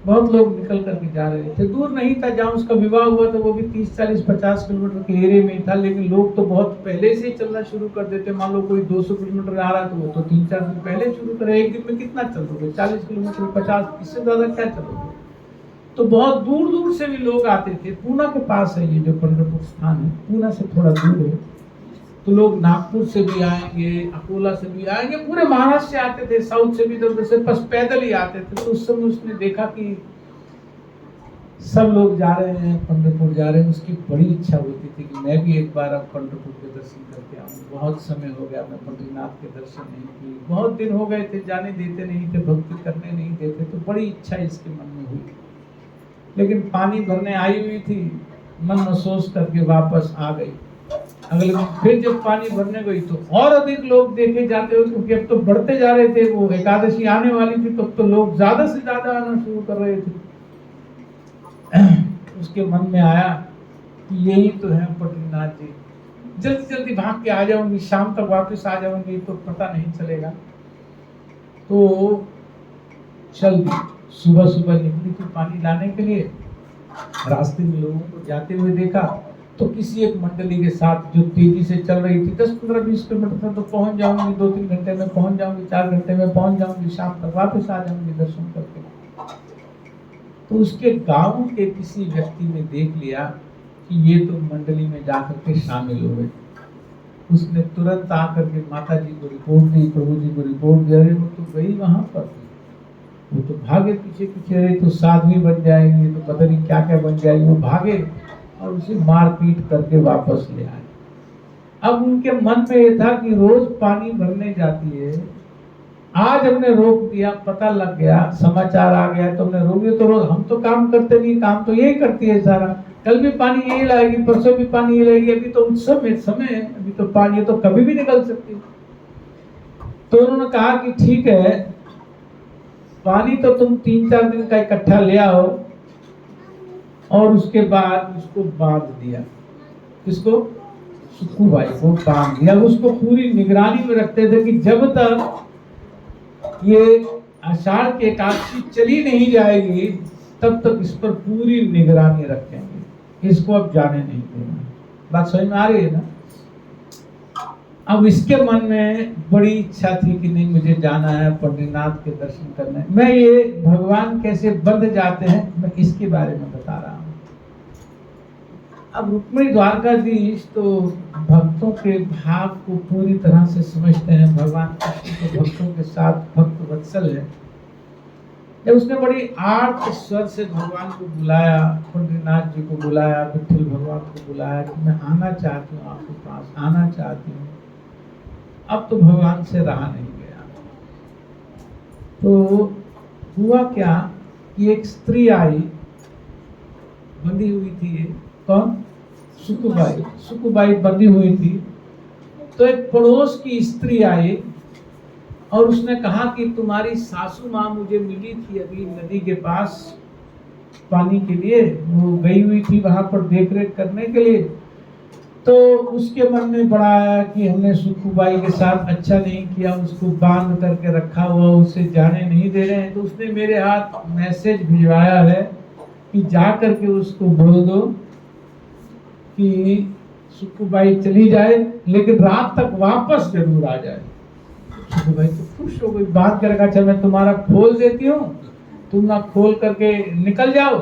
बहुत लोग निकल करके जा रहे थे। दूर नहीं था, जहाँ उसका विवाह हुआ था वो भी 30, 40, 50 किलोमीटर के एरिया में था, लेकिन लोग तो बहुत पहले से ही चलना शुरू कर देते। मान लो कोई 200 किलोमीटर आ रहा है तो वो तो 3-4 दिन पहले शुरू करे। एक दिन में कितना चलोगे? 40 किलोमीटर, 50, इससे ज्यादा क्या चलोगे? तो बहुत दूर दूर से भी लोग आते थे। पूना के पास है ये जो पंढरपुर स्थान है, पूना से थोड़ा दूर है। तो लोग नागपुर से भी आएंगे, अकोला से भी आएंगे, पूरे महाराष्ट्र से आते थे, साउथ से भी, इधर से, बस पैदल ही आते थे। तो उस समय उसने देखा कि सब लोग जा रहे हैं, पंढरपुर जा रहे हैं। उसकी बड़ी इच्छा होती थी कि मैं भी एक बार अब पंढरपुर के दर्शन करके आऊँ। बहुत समय हो गया मैं बद्रीनाथ के दर्शन नहीं किए, बहुत दिन हो गए थे, जाने देते नहीं थे, भक्ति करने नहीं देते। तो बड़ी इच्छा इसके मन में हुई, लेकिन पानी भरने आई हुई थी, मन में सोच करके वापस आ गई। अगले दिन फिर जब पानी भरने गई तो और अधिक लोग देखे जाते हो, क्योंकि अब तो बढ़ते जा रहे थे, वो एकादशी आने वाली थी, तो अब तो लोग ज्यादा से ज्यादा आना शुरू कर रहे थे। उसके मन में आया कि यही तो है बद्रीनाथ जी, जल्दी जल्दी भाग के आ जाऊंगी, शाम तक वापस आ जाऊंगी तो पता नहीं चलेगा। तो चल दी, सुबह सुबह निकली थी पानी लाने के लिए। रास्ते में लोगों को जाते हुए देखा, तो किसी एक मंडली के साथ जो तेजी से चल रही थी, 10, 15, 20 किलोमीटर तक तो पहुंच जाऊंगी, 2-3 घंटे में पहुंच जाऊंगी, 4 घंटे में पहुंच जाऊंगी, शाम तक वापस आ जाऊंगी दर्शन करके। तो उसके गांव के किसी व्यक्ति ने देख लिया कि ये तो मंडली में जाकर के शामिल हो गए। उसने तुरंत आकर के माता जी को रिपोर्ट दी, प्रभु जी को रिपोर्ट दे रहे, वो तो गई वहां पर, वो तो भागे पीछे पीछे रही, तो साध्वी बन जाएंगे, तो पता नहीं क्या क्या बन जाएगी। वो भागे और उसे मारपीट करके वापस ले आए। अब उनके मन में ये था कि रोज पानी भरने जाती है, आज हमने रोक दिया, पता लग गया, समाचार आ गया तो हमने रोक दिया। तो रोज हम तो काम करते नहीं, काम तो यही करती है सारा, कल भी पानी यही लाएगी, परसों भी पानी यही लाएगी, अभी तो उत्सव में समय है, अभी तो पानी तो कभी भी निकल सकती है। तो उन्होंने कहा कि ठीक है, पानी तो तुम 3-4 दिन का इकट्ठा ले आओ, और उसके बाद उसको बांध दिया। किसको? सुक्कूबाई को बांध दिया। उसको पूरी निगरानी में रखते थे कि जब तक ये आषाढ़ की एकादशी चली नहीं जाएगी तब तक इस पर पूरी निगरानी रखेंगे, इसको अब जाने नहीं देना। बात समझ में आ रही है ना? अब इसके मन में बड़ी इच्छा थी कि नहीं मुझे जाना है पंडितनाथ के दर्शन करने। मैं ये भगवान कैसे बंध जाते हैं मैं इसके बारे में बता रहा हूँ। अब रुक्मिणी द्वारकाधीश तो भक्तों के भाव को पूरी तरह से समझते हैं। भगवान कृष्ण तो भक्तों के साथ भक्त वत्सल है। जब उसने बड़ी आर्त स्वर से भगवान को बुलाया, पंडितनाथ जी को बुलाया, विठल भगवान को बुलाया कि मैं आना चाहती हूँ आपके पास, आना चाहती हूँ, अब तो भगवान से रहा नहीं गया। तो हुआ क्या कि एक स्त्री आई, बंधी हुई थी। ये कौन? सुकुबाई। सुकुबाई बंधी हुई थी। तो एक पड़ोस की स्त्री आई और उसने कहा कि तुम्हारी सासू माँ मुझे मिली थी अभी नदी के पास पानी के लिए, वो गई हुई थी वहां पर देखरेख करने के लिए। तो उसके मन में बड़ा आया कि हमने सुकुबाई के साथ अच्छा नहीं किया, उसको बांध करके रखा हुआ, उसे जाने नहीं दे रहे हैं। तो उसने मेरे हाथ मैसेज भिजवाया है कि जा करके उसको बोल दो कि सुकुबाई चली जाए लेकिन रात तक वापस जरूर आ जाए। सुकुबाई तो खुश हो गई, बात करेगा अच्छा मैं तुम्हारा खोल देती हूँ, तुम ना खोल करके निकल जाओ,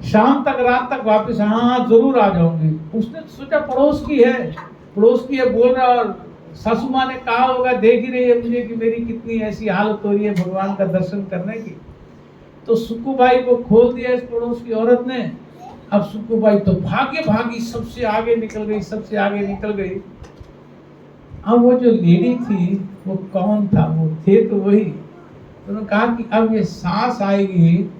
शाम तक रात तक वापस। हाँ जरूर आ जाऊंगी। उसने सोचा पड़ोस की है, बोल रहा, और सासू माँ ने कहा होगा देख ही रही है मुझे कि मेरी कितनी ऐसी हालत हो रही है भगवान का दर्शन करने की। तो सुकुबाई को खोल दिया इस पड़ोस की औरत ने। अब सुकुबाई तो भागे भागी सबसे आगे निकल गई, सबसे आगे निकल गई। अब वो जो लेडी थी वो कौन था? वो थे तो वही। तो उन्होंने कहा कि अब ये सांस आएगी,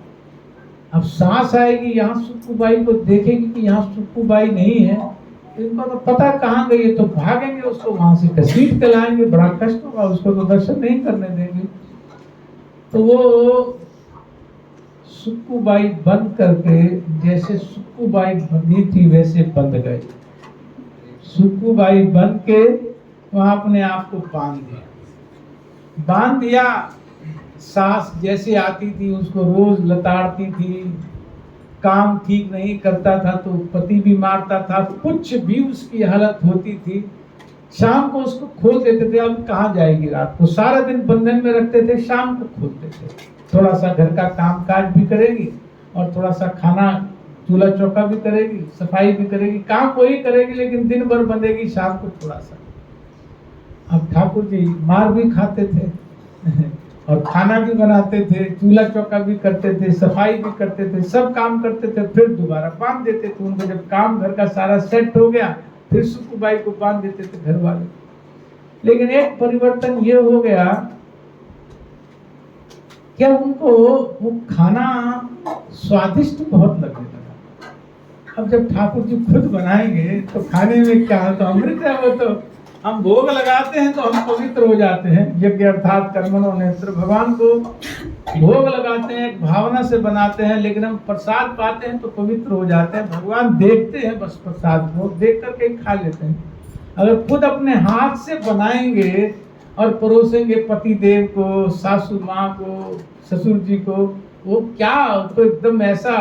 अब सांस आएगी, यहाँ सुकुबाई को देखेगी कि यहाँ सुकुबाई नहीं है, इनको तो पता कहाँ गई है, तो भागेंगे उसको वहां से घसीट के लाएंगे, बड़ा कष्ट होगा, उसको तो दर्शन नहीं करने देंगे। तो वो सुकुबाई बंद करके, जैसे सुकुबाई बंधी थी वैसे बंध गई। सुकुबाई बंध के वहां अपने आप को बांध दिया। सास जैसे आती थी उसको रोज लताड़ती थी, काम ठीक नहीं करता था तो पति भी मारता था, कुछ भी उसकी हालत होती थी। शाम को उसको खोल देते थे, अब कहाँ जाएगी रात को, सारा दिन बंधन में रखते थे, शाम को खोलते थे। थोड़ा सा घर का काम काज भी करेगी और थोड़ा सा खाना चूल्हा चौका भी करेगी, सफाई भी करेगी, काम वही करेगी लेकिन दिन भर बंधेगी, शाम को थोड़ा सा। अब ठाकुर जी मार भी खाते थे और खाना भी बनाते थे, चूल्हा चौका भी करते थे, सफाई भी करते थे, सब काम करते थे, फिर दोबारा बांध देते थे उनको। जब काम घर का सारा सेट हो गया फिर सुकुबाई को बांध देते थे घर वाले। लेकिन एक परिवर्तन ये हो गया कि उनको वो खाना स्वादिष्ट बहुत लगने लगा। अब जब ठाकुर जी खुद बनाएंगे तो खाने में क्या है, तो अमृत है वो। तो हम भोग लगाते हैं तो हम पवित्र हो जाते हैं। यज्ञ अर्थात कर्मणो नेत्र, भगवान को भोग लगाते हैं, एक भावना से बनाते हैं, लेकिन हम प्रसाद पाते हैं तो पवित्र हो जाते हैं। भगवान देखते हैं बस, प्रसाद को देख करके खा लेते हैं। अगर खुद अपने हाथ से बनाएंगे और परोसेंगे पति देव को, सासू माँ को, ससुर जी को, वो क्या, तो एकदम ऐसा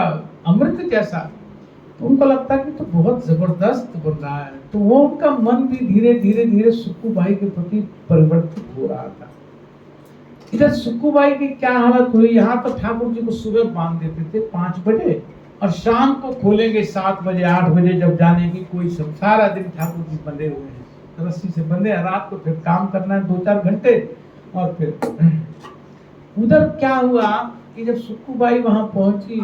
अमृत जैसा। तो उनको लगता कि तो बहुत जबरदस्त बन रहा है। तो वो उनका मन भी धीरे धीरे धीरे सुकुबाई के प्रति परिवर्तित हो रहा था। इधर सुकुबाई की क्या हालत हुई, यहाँ तो ठाकुर जी को सुबह बांध देते थे 5 बजे और शाम को खोलेंगे 7 बजे 8 बजे, जब जाने की कोई सब। सारा दिन ठाकुर जी बंधे हुए हैं, रस्सी से बंधे हैं। रात को फिर काम करना है 2-4 घंटे। और फिर उधर क्या हुआ कि जब सुकुबाई वहां पहुंची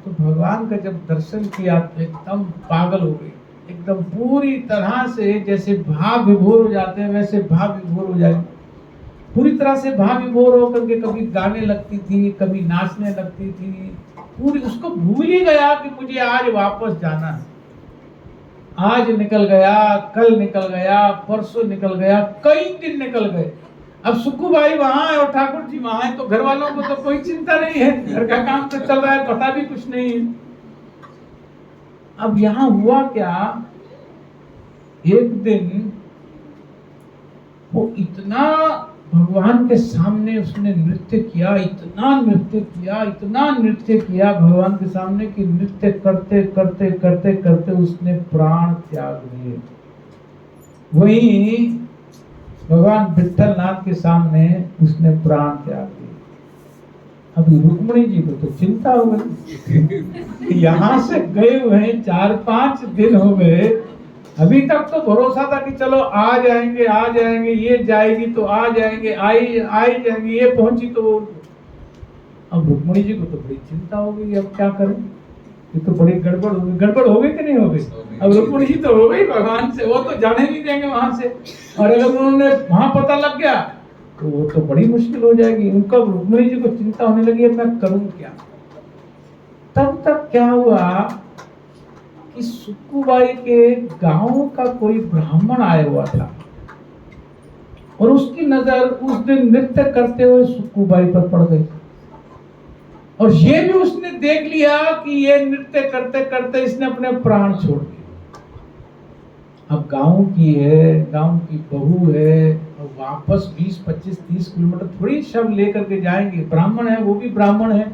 तो भगवान का जब दर्शन किया तो एकदम पागल हो गई, एकदम पूरी तरह से जैसे भाव विभोर हो जाते हैं वैसे भाव विभोर हो जाए। पूरी तरह से भाव विभोर होकर के कभी गाने लगती थी, कभी नाचने लगती थी। पूरी उसको भूल ही गया कि मुझे आज वापस जाना है। आज निकल गया, कल निकल गया, परसों निकल गया, कई दिन निकल गए। अब सुकुबाई वहां है और ठाकुर जी वहां है, तो घर वालों को तो कोई चिंता नहीं है, घर का काम तो चल रहा है, पता भी कुछ नहीं है। अब यहां हुआ क्या, एक दिन वो इतना भगवान के सामने उसने नृत्य किया, इतना नृत्य किया, इतना नृत्य किया भगवान के सामने कि नृत्य करते करते करते करते उसने प्राण त्याग दिए। वहीं भगवान विठल नाथ के सामने उसने प्राण त्याग दिए। अभी रुक्मिणी जी को तो चिंता हो गई, यहाँ से गए हुए हैं 4-5 दिन हो गए, अभी तक तो भरोसा था कि चलो आ जाएंगे, ये जाएगी तो आ जाएंगे, आई जाएंगे, ये पहुंची तो। अब रुक्मिणी जी को तो बड़ी चिंता हो गई, अब क्या करें, ये तो बड़ी गड़बड़ हो गई कि नहीं हो गई। अब रुक्मिणी जी तो हो गई भगवान से, वो तो जाने नहीं देंगे वहां से, और अगर उन्होंने वहां पता लग गया तो वो तो बड़ी मुश्किल हो जाएगी। उनका रुक्मिणी जी को चिंता होने लगी, अब मैं करूं क्या। तब तक क्या हुआ कि सुक्कूबाई के गांव का कोई ब्राह्मण आया हुआ था और उसकी नजर उस दिन नृत्य करते हुए सुक्कूबाई पर पड़ गई, और ये भी उसने देख लिया कि ये नृत्य करते करते इसने अपने प्राण छोड़ दिए। अब गांव की है, गांव की बहू है, और वापस 20-25-30 किलोमीटर थोड़ी शव लेकर के जाएंगे, ब्राह्मण है, वो भी ब्राह्मण है।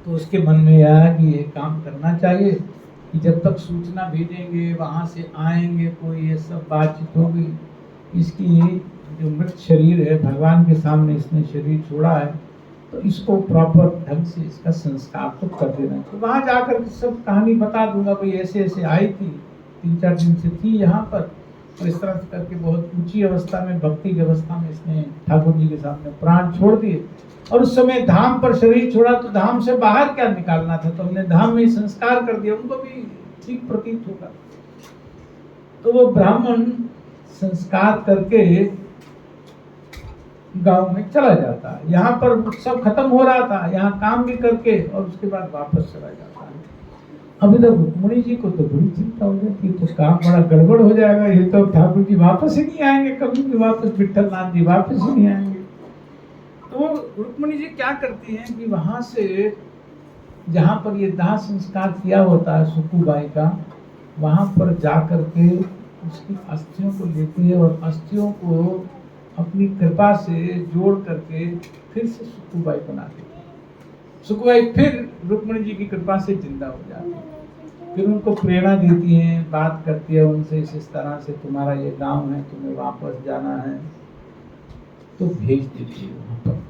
तो उसके मन में आया कि ये काम करना चाहिए कि जब तक सूचना भेजेंगे, वहां से आएंगे, कोई ये सब बातचीत होगी, इसकी जो मृत शरीर है भगवान के सामने इसने शरीर छोड़ा है, तो इसको प्रॉपर ढंग से इसका संस्कार तो कर देना। तो वहां जाकर सब कहानी बता दूंगा, भाई ऐसे ऐसे आई थी, 3-4 दिन से थी यहाँ पर, और इस तरह से करके बहुत ऊंची अवस्था में, भक्ति की अवस्था में इसने ठाकुर जी के सामने प्राण छोड़ दिए। और उस समय धाम पर शरीर छोड़ा, तो धाम से बाहर क्या निकालना था, तो हमने धाम में संस्कार कर दिया, उनको भी ठीक प्रतीत होगा। तो वो ब्राह्मण संस्कार करके गांव में चला जाता है। यहाँ पर सब खत्म हो रहा था, यहाँ काम भी करके, और उसके बाद वापस चला जाता है। अभी तक रुक्मिणी जी को तो बड़ी चिंता हो जाती है, तो काम बड़ा गड़बड़ हो जाएगा, ये तो ठाकुर जी वापस ही नहीं आएंगे, कभी भी वापस विठल नाथ जी वापस ही नहीं आएंगे। तो रुक्मिणी जी क्या करती हैं कि वहां से जहां पर ये दाह संस्कार किया होता है सुक्कूबाई का, वहां पर जा करके उसकी अस्थियों को लेती है और अस्थियों को अपनी कृपा से जोड़ करके फिर से सुक्कूबाई बनाती है। सुक्कूबाई फिर रुक्मिणी जी की कृपा से जिंदा हो जाती है, फिर उनको प्रेरणा देती है, बात करती है उनसे इस तरह से, तुम्हारा ये गांव है, तुम्हें वापस जाना है, तो भेज देती है वहां पर।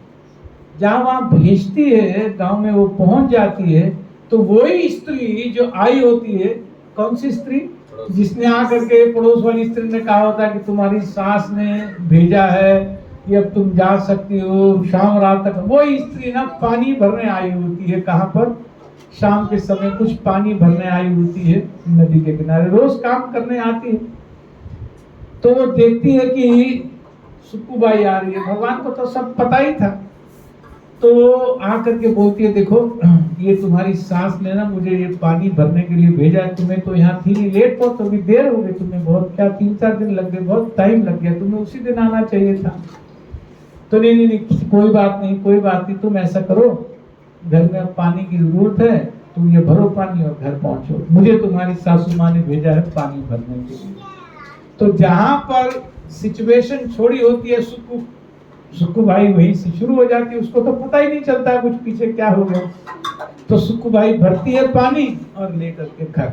जहां वहां भेजती है, गांव में वो पहुंच जाती है, तो वही स्त्री जो आई होती है, कौन सी स्त्री, जिसने आकर के पड़ोस वाली स्त्री ने कहा होता है कि तुम्हारी सास ने भेजा है कि अब तुम जा सकती हो शाम रात तक, वो स्त्री ना पानी भरने आई होती है। कहाँ पर, शाम के समय कुछ पानी भरने आई होती है नदी के किनारे, रोज काम करने आती है। तो वो देखती है कि सुक्कूबाई आ रही है, भगवान को तो सब पता ही था, तो आकर के बोलती है, देखो ये तुम्हारी सास ने ना मुझे ये पानी भरने के लिए भेजा है, तुम्हें तो यहाँ थी नहीं, लेट पहुंच, अभी देर हो गई तुम्हें, बहुत क्या 3-4 दिन लग गए, बहुत टाइम लग गया, तुम्हें उसी दिन आना चाहिए था। तो नहीं, कोई बात नहीं, तुम ऐसा करो, घर में अब पानी की जरूरत है, तुम ये भरो पानी और घर पहुंचो, मुझे तुम्हारी सासू माँ ने भेजा है पानी भरने के लिए। तो जहां पर सिचुएशन छोड़ी होती है सुक्कूबाई वहीं से शुरू हो जाती है, उसको तो पता ही नहीं चलता कुछ पीछे क्या हो गया। तो सुक्कूबाई भरती है पानी और लेकर के घर।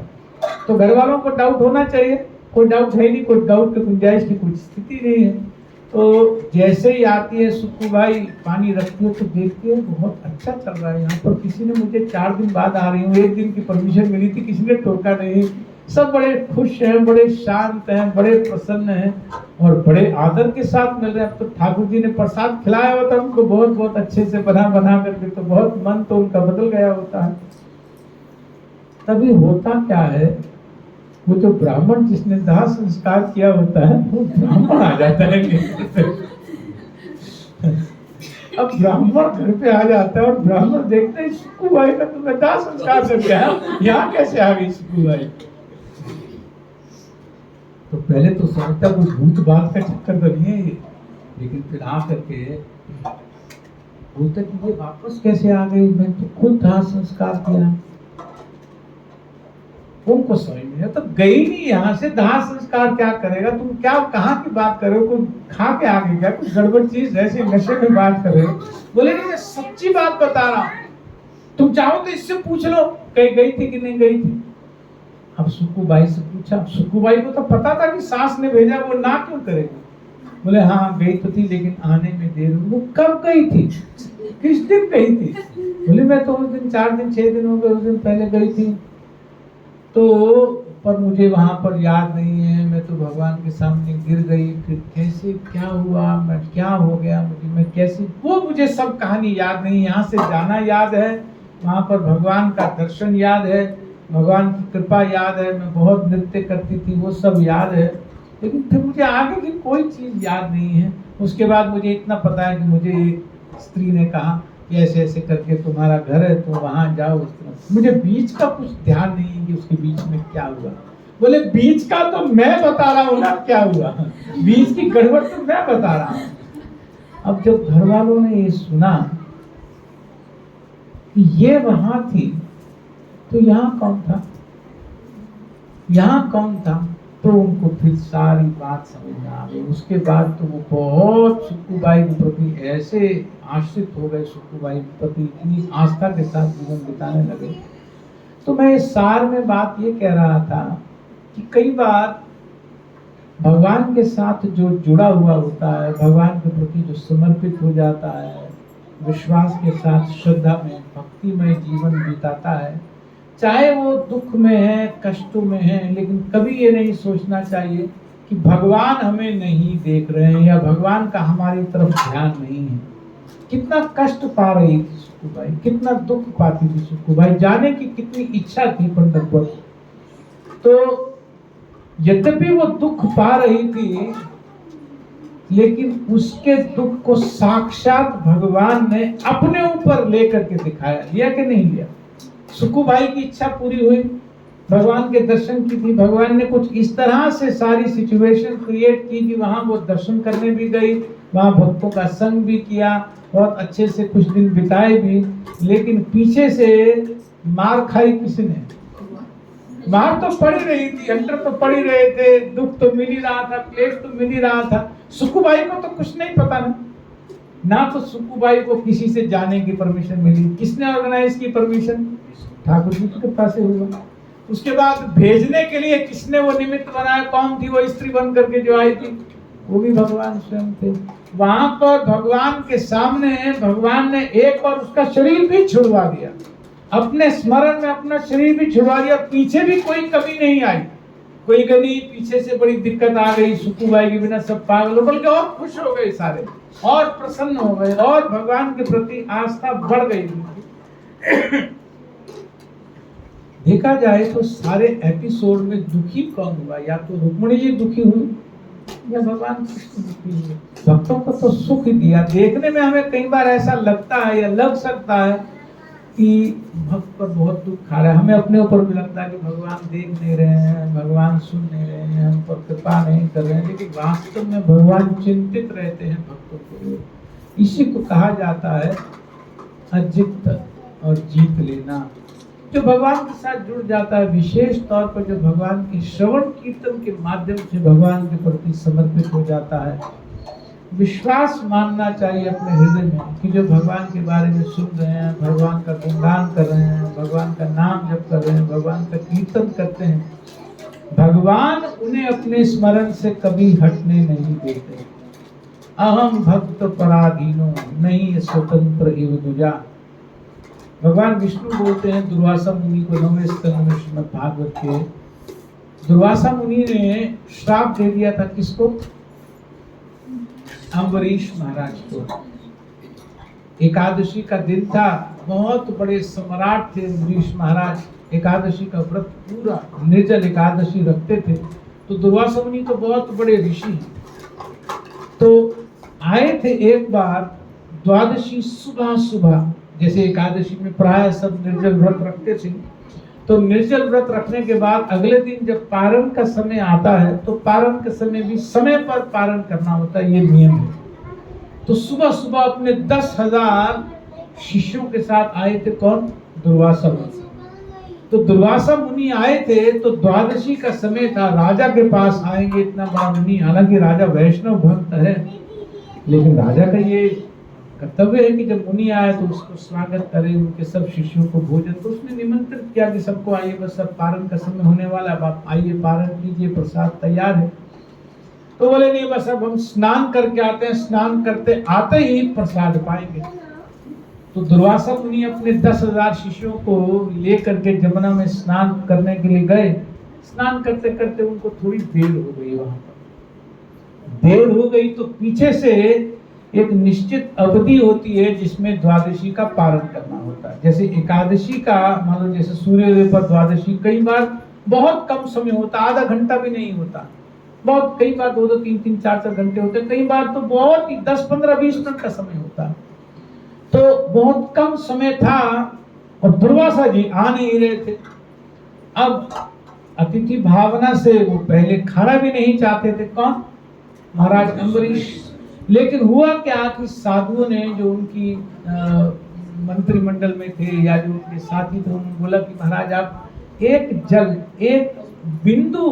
तो घर वालों को डाउट होना चाहिए, कोई डाउट है नहीं, कोई डाउट की गुंजाइश की कोई स्थिति नहीं है। तो जैसे ही आती है सुक्कूबाई, पानी रखती है तो देखती है बहुत अच्छा चल रहा है यहाँ पर, किसी ने मुझे 4 दिन बाद आ रही हूँ, 1 दिन की परमिशन मिली थी, किसी ने टोका नहीं, सब बड़े खुश हैं, बड़े शांत हैं, बड़े प्रसन्न हैं और बड़े आदर के साथ मिल रहे हैं। अब तो ठाकुर जी ने प्रसाद खिलाया होता है उनको बहुत बहुत अच्छे से बना करके, तो बहुत मन तो उनका बदल गया होता है। तभी होता क्या है, वो जो ब्राह्मण जिसने दाह संस्कार किया होता है वो ब्राह्मण आ जाता है अब ब्राह्मण घर पे आ जाता है और ब्राह्मण देखते हैं सुक्कूबाई का तुम्हें दाह संस्कार करके आया, यहाँ कैसे आ गई सुक्कूबाई। तो पहले तो समझता कुछ भूत बात का चक्कर तो नहीं है, लेकिन फिर आ करके बोलते कि ये वापस कैसे आ गई, मैं तो खुद दाह संस्कार किया। तुमको समझ में तो गई नहीं यहाँ से, दाह संस्कार क्या करेगा? तुम क्या कहाँ की बात कर रहे हो? कोई खा के आगे क्या कुछ गड़बड़ चीज ऐसे नशे में बात कर रहे हो? बोले नहीं, मैं सच्ची बात बता रहा हूँ, तुम चाहो तो इससे पूछ लो कहीं गई थी कि नहीं गई थी। अब सुक्कूबाई से पूछा, सुक्कूबाई को तो पता था कि सास ने भेजा, वो ना क्यों करेगी? बोले हाँ गई तो थी लेकिन आने में देर हुई। वो कब गई थी, किस दिन गई थी? बोले मैं तो उस दिन 4 दिन 6 दिन हो गए, उस दिन पहले गई थी तो, पर मुझे वहां पर याद नहीं है, मैं तो भगवान के सामने गिर गई, फिर कैसे क्या हुआ, मैं क्या हो गया मुझे, मैं कैसे, वो मुझे सब कहानी याद नहीं। यहाँ से जाना याद है, वहां पर भगवान का दर्शन याद है, भगवान की कृपा याद है, मैं बहुत नृत्य करती थी वो सब याद है, लेकिन फिर मुझे आगे की कोई चीज याद नहीं है। उसके बाद मुझे इतना पता है कि मुझे एक स्त्री ने कहा कि ऐसे ऐसे करके तुम्हारा घर है तो वहां जाओ, उस तरह। मुझे बीच का कुछ ध्यान नहीं है कि उसके बीच में क्या हुआ। बोले बीच का तो मैं बता रहा हूँ ना क्या हुआ, बीच की गड़बड़ तो मैं बता रहा हूँ। अब जब घर वालों ने ये सुना कि ये वहां थी तो यहाँ कौन था, यहाँ कौन था, तो उनको फिर सारी बात समझ में आ गई। उसके बाद तो वो बहुत सुक्कूबाई के प्रति ऐसे आश्रित हो गए, सुक्कूबाई के प्रति इतनी आस्था के साथ जीवन बिताने लगे। तो मैं इस सार में बात ये कह रहा था कि कई बार भगवान के साथ जो जुड़ा हुआ होता है, भगवान के प्रति जो समर्पित हो जाता है, विश्वास के साथ श्रद्धा में भक्तिमय जीवन बिताता है, चाहे वो दुख में है, कष्टों में है, लेकिन कभी ये नहीं सोचना चाहिए कि भगवान हमें नहीं देख रहे हैं या भगवान का हमारी तरफ ध्यान नहीं है। कितना कष्ट पा रही थी सुक्कूबाई, कितना दुख पाती थी सुक्कूबाई, जाने की कितनी इच्छा थी पंढरपुर। तो यद्यपि वो दुख पा रही थी, लेकिन उसके दुख को साक्षात भगवान ने अपने ऊपर लेकर के दिखाया। लिया कि नहीं लिया? सुक्कूबाई की इच्छा पूरी हुई, भगवान के दर्शन की थी। भगवान ने कुछ इस तरह से सारी सिचुएशन क्रिएट की कि वहां वो दर्शन करने भी गई, वहां भक्तों का संग भी किया, बहुत अच्छे से कुछ दिन बिताए भी, लेकिन पीछे से मार खाई किसने? मार तो पड़ी रही थी, अंडर तो पड़ी रहे थे, दुख तो मिल ही रहा था, क्लेश तो मिल ही रहा था। सुक्कूबाई को तो कुछ नहीं पता ना तो सुक्कूबाई को किसी से जाने की परमिशन मिली। किसने ऑर्गेनाइज की परमिशन? ठाकुर जी की कृपा से हुआ। उसके बाद भेजने के लिए किसने वो निमित्त बनाया? कौन थी वो स्त्री बन करके जो आई थी? वो भी भगवान स्वयं थे। वहां पर भगवान के सामने भगवान ने एक और उसका शरीर भी छुड़वा दिया, अपने स्मरण में अपना शरीर भी छुड़वा दिया। पीछे भी कोई कमी नहीं आई, कोई कभी पीछे से बड़ी दिक्कत आ गई सुक्कूबाई के बिना, सब पागल हो, बल्कि और खुश हो गए सारे, और प्रसन्न हो गए, और भगवान के प्रति आस्था बढ़ गई। देखा जाए तो सारे एपिसोड में दुखी कौन हुआ? या तो रुक्मिणी जी दुखी हुई या भगवान कृष्ण दुखी हुए। भक्तों को तो सुख दिया। देखने में हमें कई बार ऐसा लगता है या लग सकता है कि भक्त पर बहुत दुख आ रहा है, हमें अपने ऊपर भी लगता है कि भगवान देख नहीं रहे हैं, भगवान सुन नहीं रहे हैं, हम पर कृपा नहीं कर रहे हैं, लेकिन वास्तव में भगवान चिंतित रहते हैं भक्तों के लिए। इसी को कहा जाता है अजित और जीत लेना। जो भगवान के साथ जुड़ जाता है, विशेष तौर पर जो भगवान के श्रवण कीर्तन के माध्यम से भगवान के प्रति समर्पित हो जाता है, विश्वास मानना चाहिए अपने हृदय में कि जो भगवान के बारे में सुन रहे हैं, भगवान का गुणगान कर रहे हैं, भगवान का नाम जप कर रहे हैं, भगवान का कीर्तन करते हैं, भगवान उन्हें अपने स्मरण से कभी हटने नहीं देते। अहम भक्त पराधीनो नहीं स्वतंत्र इव दुजा। भगवान विष्णु बोलते हैं दुर्वासा मुनि को 9वें स्कंद में श्रीमद् भागवत के। दुर्वासा मुनि ने श्राप दे दिया था किसको? अम्बरीश महाराज को। एकादशी का दिन था, बहुत बड़े सम्राट थे अम्बरीश महाराज, एकादशी का व्रत पूरा निर्जल एकादशी रखते थे। तो दुर्वासा मुनि तो बहुत बड़े ऋषि, तो आए थे एक बार द्वादशी सुबह सुबह, जैसे एकादशी में प्राय सब निर्जल व्रत रखते थे, तो निर्जल व्रत रखने के बाद अगले दिन जब पारण का समय आता है तो पारण के समय भी समय पर पारण करना होता है, ये नियम है। तो सुबह सुबह अपने 10,000 शिष्यों के साथ आए थे कौन? दुर्वासा मुनि। तो दुर्वासा मुनि आए थे, तो द्वादशी का समय था, राजा के पास आएंगे इतना बड़ा मुनि, हालांकि राजा वैष्णव भक्त है, लेकिन राजा का ये कर्तव्य है कि जब मुनि आए तो उसको स्वागत करे, उनके सब शिष्यों को भोजन। तो उसने निमंत्रित किया कि सबको आइए, बस सब पारण का समय होने वाला, अब आप आइए पारण कीजिए, प्रसाद तैयार है। तो बोले नहीं, बस अब हम स्नान करके आते हैं, स्नान करते आते ही प्रसाद पाएंगे। तो दुर्वासा मुनि अपने 10,000 शिष्यों को लेकर के जमुना में स्नान करने के लिए गए। स्नान करते करते उनको थोड़ी देर हो गई, वहां पर देर हो गई तो पीछे से एक निश्चित अवधि होती है जिसमें द्वादशी का पारण करना होता है। जैसे एकादशी का मान लो, जैसे सूर्योदय पर द्वादशी, कई बार बहुत कम समय होता, आधा घंटा भी नहीं होता, बहुत कई बार 2-2, 3-3, 4-4 घंटे होते, कई बार तो बहुत ही 10, 15, 20 मिनट का समय होता। तो बहुत कम समय था और दुर्वासा जी आ नहीं रहे थे। अब अतिथि भावना से वो पहले खाना भी नहीं चाहते थे। कौन? महाराज अम्बरीश। लेकिन हुआ क्या कि साधुओं ने, जो उनकी मंत्रिमंडल में थे या जो उनके साथी थे, उन्होंने बोला कि महाराज आप एक बिंदु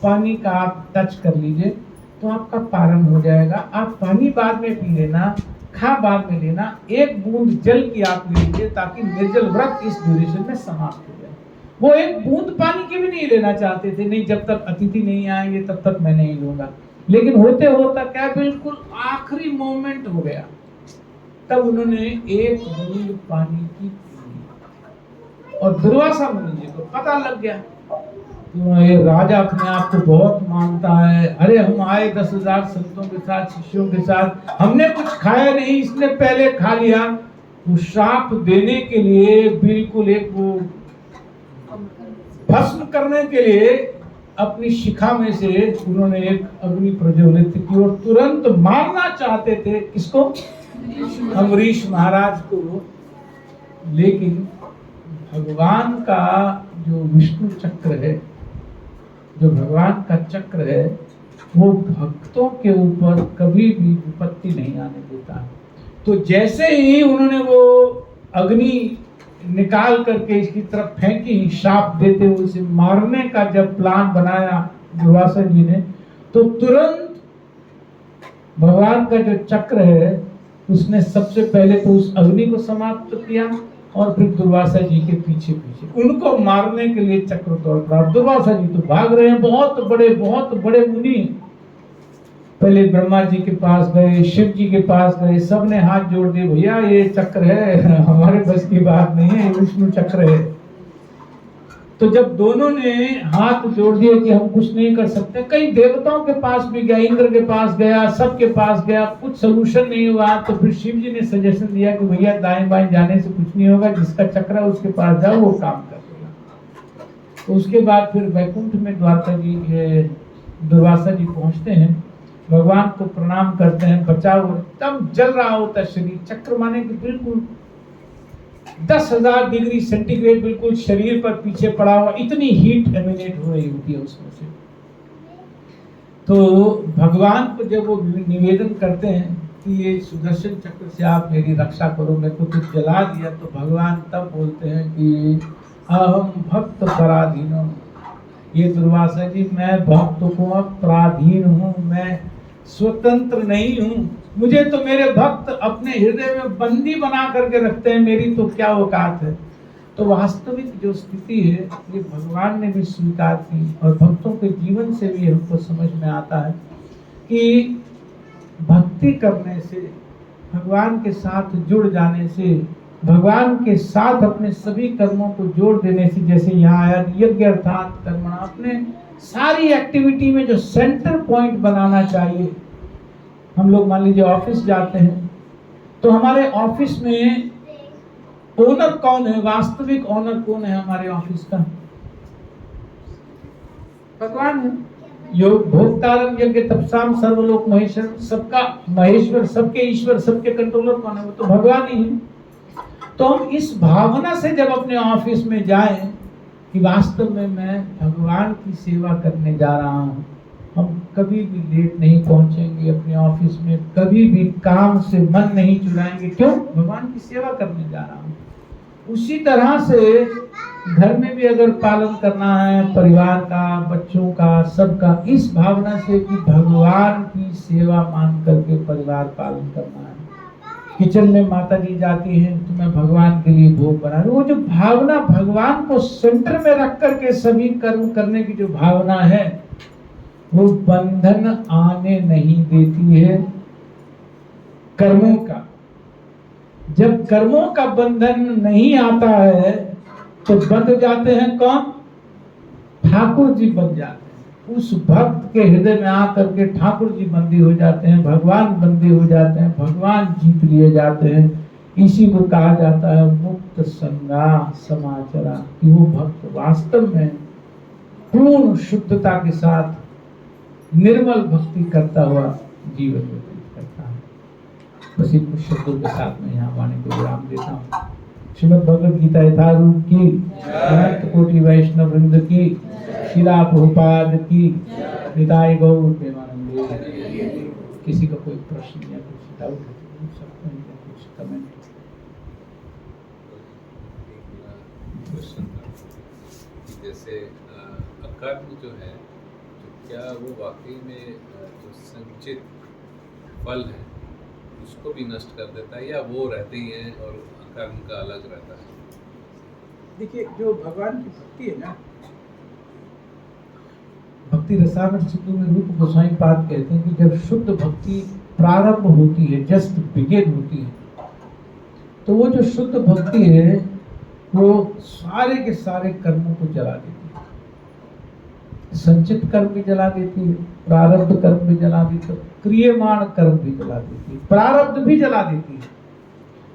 पानी का आप टच कर लीजिए तो आपका पारण हो जाएगा। आप पानी बाद में पी लेना, खा बाद में लेना, एक बूंद जल की आप ले लीजिए ताकि निर्जल व्रत इस ड्यूरेशन में समाप्त हो जाए। वो एक बूंद पानी की भी नहीं लेना चाहते थे, नहीं जब तक अतिथि नहीं आएंगे तब तक मैं नहीं लूंगा। लेकिन होते होता क्या, बिल्कुल आखिरी मोमेंट हो गया, तब उन्होंने एक बूंद पानी की पी और दुर्वासा मुनि जी को पता लग गया। ये राजा अपने आप को बहुत मानता है, अरे हम आए 10,000 संतों के साथ, शिष्यों के साथ, हमने कुछ खाया नहीं, इसने पहले खा लिया। वो श्राप देने के लिए बिल्कुल एक वो भस्म करने के लिए अपनी शिखा में से उन्होंने एक अग्नि प्रज्वलित की और तुरंत मारना चाहते थे। किसको? अम्बरीश महाराज को। लेकिन भगवान का जो विष्णु चक्र है, जो भगवान का चक्र है, वो भक्तों के ऊपर कभी भी विपत्ति नहीं आने देता। तो जैसे ही उन्होंने वो अग्नि निकाल करके इसकी तरफ फेंकी, शाप देते हुए उसे मारने का जब प्लान बनाया दुर्वासा जी ने, तो तुरंत भगवान का जो चक्र है उसने सबसे पहले तो उस अग्नि को समाप्त किया और फिर दुर्वासा जी के पीछे पीछे उनको मारने के लिए चक्र दौड़ रहा। दुर्वासा जी तो भाग रहे हैं, बहुत बड़े मुनि। पहले ब्रह्मा जी के पास गए, शिव जी के पास गए, सबने हाथ जोड़ दिए, भैया ये चक्र है, हमारे बस की बात नहीं है, विष्णु चक्र है। तो जब दोनों ने हाथ जोड़ दिए कि हम कुछ नहीं कर सकते, कई देवताओं के पास भी गया, इंद्र के पास गया, सबके पास गया, कुछ सोल्यूशन नहीं हुआ। तो फिर शिव जी ने सजेशन दिया कि भैया दाएं बाएं जाने से कुछ नहीं होगा, जिसका चक्र है उसके पास जाओ, वो काम कर देगा। तो उसके बाद फिर वैकुंठ में दुर्वासा जी पहुंचते हैं, भगवान को प्रणाम करते हैं, बचाओ। तब जल रहा होता शरीर, चक्र माने कि बिल्कुल 10,000 डिग्री सेंटीग्रेड बिल्कुल शरीर पर पीछे पड़ा हुआ, इतनी हीट एमिनेट हो रही होती है उसमें से। तो भगवान को जब वो निवेदन करते हैं कि ये सुदर्शन चक्र से आप मेरी रक्षा करो, मेरे को कुछ जला दिया, तो भगवान तब बोलते हैं कि अहम भक्त पराधीन हूँ। ये दुर्वासा जी, मैं भक्तों को अब पराधीन हूँ, मैं स्वतंत्र नहीं हूँ। मुझे तो मेरे भक्त अपने हृदय में बंदी बना करके रखते हैं, मेरी तो क्या औकात है। तो वास्तविक जो स्थिति है ये भगवान ने भी स्वीकार की और भक्तों के जीवन से भी हमको समझ में आता है कि भक्ति करने से, भगवान के साथ जुड़ जाने से, भगवान के साथ अपने सभी कर्मों को जोड़ देने से, जैसे यहाँ आया यज्ञ अर्थात कर्मणा, अपने सारी एक्टिविटी में जो सेंटर पॉइंट बनाना चाहिए। हम लोग मान लीजिए ऑफिस जाते हैं, तो हमारे ऑफिस में ओनर कौन है? वास्तविक ओनर कौन है हमारे ऑफिस का? भगवान है। योग भोक्तारं यज्ञ तपसाम सर्वलोक महेश्वर, सबका महेश्वर, सबके ईश्वर, सबके कंट्रोलर कौन है? वो तो भगवान ही है। तो हम इस भावना से जब अपने ऑफिस में जाएं कि वास्तव में मैं भगवान की सेवा करने जा रहा हूँ, हम कभी भी लेट नहीं पहुंचेंगे अपने ऑफिस में, कभी भी काम से मन नहीं चुराएंगे। क्यों? भगवान की सेवा करने जा रहा हूँ। उसी तरह से घर में भी अगर पालन करना है परिवार का, बच्चों का, सबका, इस भावना से कि भगवान की सेवा मान करके परिवार पालन करना है। किचन में माता जी जाती हैं तो मैं भगवान के लिए भोग बना रही हूँ। वो जो भावना भगवान को सेंटर में रख करके सभी कर्म करने की जो भावना है, वो बंधन आने नहीं देती है कर्मों का। जब कर्मों का बंधन नहीं आता है तो बंध जाते हैं कौन? ठाकुर जी बन जाते हैं। उस भक्त के हृदय में आकर के ठाकुर जी बंदी हो जाते हैं, भगवान बंदी हो जाते हैं, भगवान जीत लिए जाते हैं। इसी को कहा जाता है मुक्त संगा समाचरा, कि वो भक्त वास्तव में पूर्ण शुद्धता के साथ निर्मल भक्ति करता हुआ जीवन व्यतीत करता है। बस इन कुछ शब्दों के साथ में यहाँ वाणी को विराम देता हूँ। श्रीमद् भगवद गीता यथारूप की, अनंत कोटि वैष्णव वृंद की, शिला प्रभुपाद की, निताय गौर प्रेमानंद। किसी का कोई प्रश्न या कुछ डाउट पूछ सकते हैं या कुछ कमेंट? क्वेश्चन था कि जैसे अकर्म जो है, तो क्या वो वाकई में जो संचित फल है उसको भी नष्ट कर देता है, या वो रहते ही हैं और कर्म का अलग रहता है? देखिए, जो भगवान की भक्ति है ना, भक्ति रसायन सिंधु में रूप गोस्वामी पाद कहते हैं कि जब शुद्ध भक्ति प्रारंभ होती है, जस्ट बिगिन होती है, तो वो जो शुद्ध भक्ति है वो सारे के सारे कर्मों को जला देती है। संचित कर्म भी जला देती है, प्रारब्ध कर्म भी जला देती है, क्रियमाण कर्म भी जला देती है, प्रारब्ध भी जला देती है।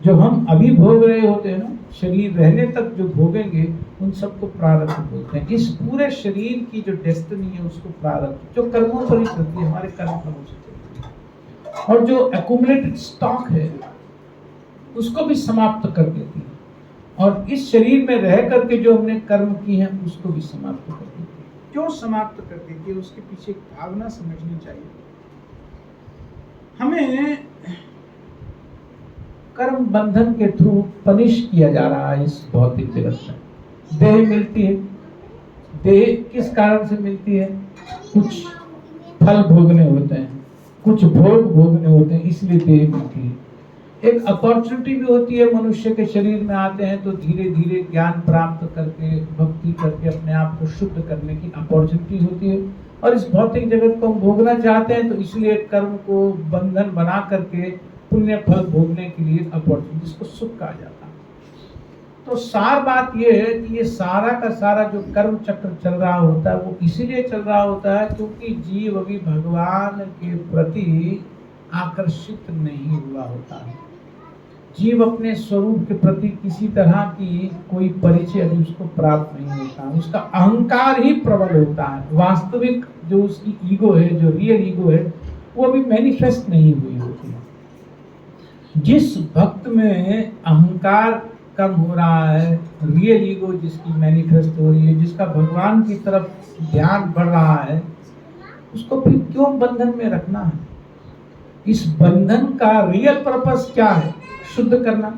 जो हम अभी भोग रहे होते हैं ना, शरीर रहने तक जो भोगेंगे उन सबको प्रारब्ध बोलते हैं। इस पूरे शरीर की जो डेस्टिनी है उसको प्रारब्ध, जो कर्मों पर ही चलती है, हमारे कर्म फलों से चलती है। और जो एक्युमुलेटेड स्टॉक है उसको भी समाप्त कर देती है। और इस शरीर में रह करके जो हमने कर्म की है उसको भी समाप्त कर देती है। क्यों समाप्त कर देती है? उसके पीछे एक भावना समझनी चाहिए। हमें कर्म बंधन के थ्रू पनिश किया जा रहा है इस भौतिक जगत में। देह मिलती है, देह किस कारण से मिलती है? कुछ फल भोगने होते हैं, कुछ भोग भोगने होते हैं, इसलिए देह मिलती है। एक अपॉर्चुनिटी भी होती है, मनुष्य के शरीर में आते हैं तो धीरे धीरे ज्ञान प्राप्त करके, भक्ति करके अपने आप को शुद्ध करने की अपॉर्चुनिटी होती है। और इस भौतिक जगत को हम भोगना चाहते हैं तो इसलिए कर्म को बंधन बना करके पुण्य फल भोगने के लिए अपॉर्चुनिटी, जिसको सुख कहा जाता है। तो सार बात यह है कि ये सारा का सारा जो कर्म चक्र चल रहा होता है वो इसीलिए चल रहा होता है क्योंकि जीव अभी भगवान के प्रति आकर्षित नहीं हुआ होता है। जीव अपने स्वरूप के प्रति किसी तरह की कोई परिचय अभी उसको प्राप्त नहीं होता है। उसका अहंकार ही प्रबल होता है। वास्तविक जो उसकी ईगो है, जो रियल ईगो है, वो अभी मैनिफेस्ट नहीं हुई होती है। जिस भक्त में अहंकार कम हो रहा है, रियल ईगो जिसकी मैनिफेस्ट हो रही है, जिसका भगवान की तरफ ध्यान बढ़ रहा है, उसको फिर क्यों बंधन में रखना है? इस बंधन का रियल पर्पस क्या है? शुद्ध करना।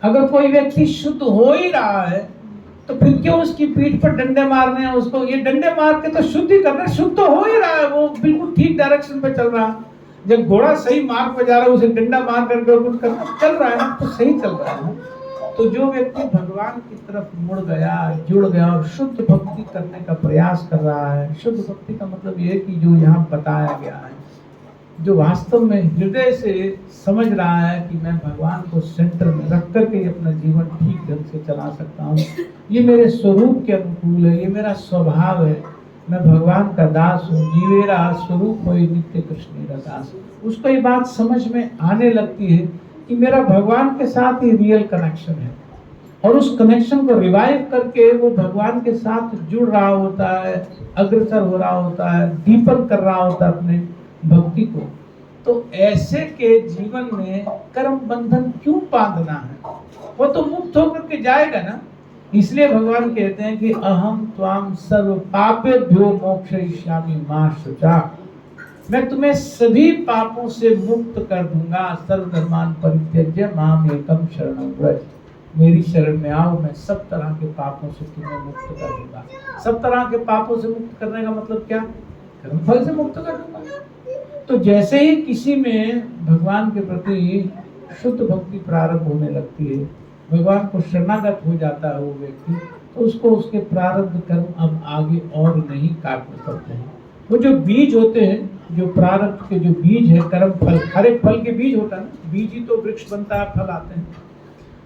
अगर कोई व्यक्ति शुद्ध हो ही रहा है तो फिर क्यों उसकी पीठ पर डंडे मारने हैं? उसको ये डंडे मार के तो शुद्ध ही करना। शुद्ध तो हो ही रहा है, वो बिल्कुल ठीक डायरेक्शन पे चल रहा है। जब घोड़ा सही मार्ग पर जा रहा है उसे डंडा मार करके कुछ करना चल रहा है ना, तो सही चल रहा है। तो जो व्यक्ति भगवान की तरफ मुड़ गया, जुड़ गया और शुद्ध भक्ति करने का प्रयास कर रहा है, शुद्ध भक्ति का मतलब ये है कि जो यहाँ बताया गया है, जो वास्तव में हृदय से समझ रहा है कि मैं भगवान को सेंटर में रख करके अपना जीवन ठीक ढंग से चला सकता हूँ, ये मेरे स्वरूप के अनुकूल है, ये मेरा स्वभाव है, मैं भगवान का दास हूँ, जीवेरा स्वरूप हो नित्य कृष्ण दास। उसको ये बात समझ में आने लगती है कि मेरा भगवान के साथ ही रियल कनेक्शन है। और उस कनेक्शन को रिवाइव करके वो भगवान के साथ जुड़ रहा होता है, अग्रसर हो रहा होता है, दीपन कर रहा होता है अपने भक्ति को। तो ऐसे के जीवन में कर्म बंधन क्यों बांधना है? वो तो मुक्त होकर के जाएगा ना। इसलिए भगवान कहते हैं कि अहम त्वाम सर्व पापेभ्यो मोक्षयिष्यामि मा शुचा। मैं तुम्हें सभी पापों से मुक्त कर दूंगा। सर्वधर्मान परित्यज्य माम एकम शरणं व्रज। मेरी शरण में आओ, मैं सब तरह के पापों से तुम्हें मुक्त कर दूंगा। सब तरह के पापों से मुक्त करने का मतलब क्या? कर्मफल से मुक्त कर दूंगा। तो जैसे ही किसी में भगवान के प्रति शुद्ध भक्ति प्रारंभ होने लगती है, भगवान को शरणागत हो जाता है वो व्यक्ति, तो उसको उसके प्रारब्ध कर्म अब आगे और नहीं काटने पड़ते हैं। वो जो बीज होते हैं, जो प्रारब्ध के जो बीज है, कर्म फल, हर एक फल के बीज होता है ना, बीज ही तो वृक्ष बनता है, फल आते हैं।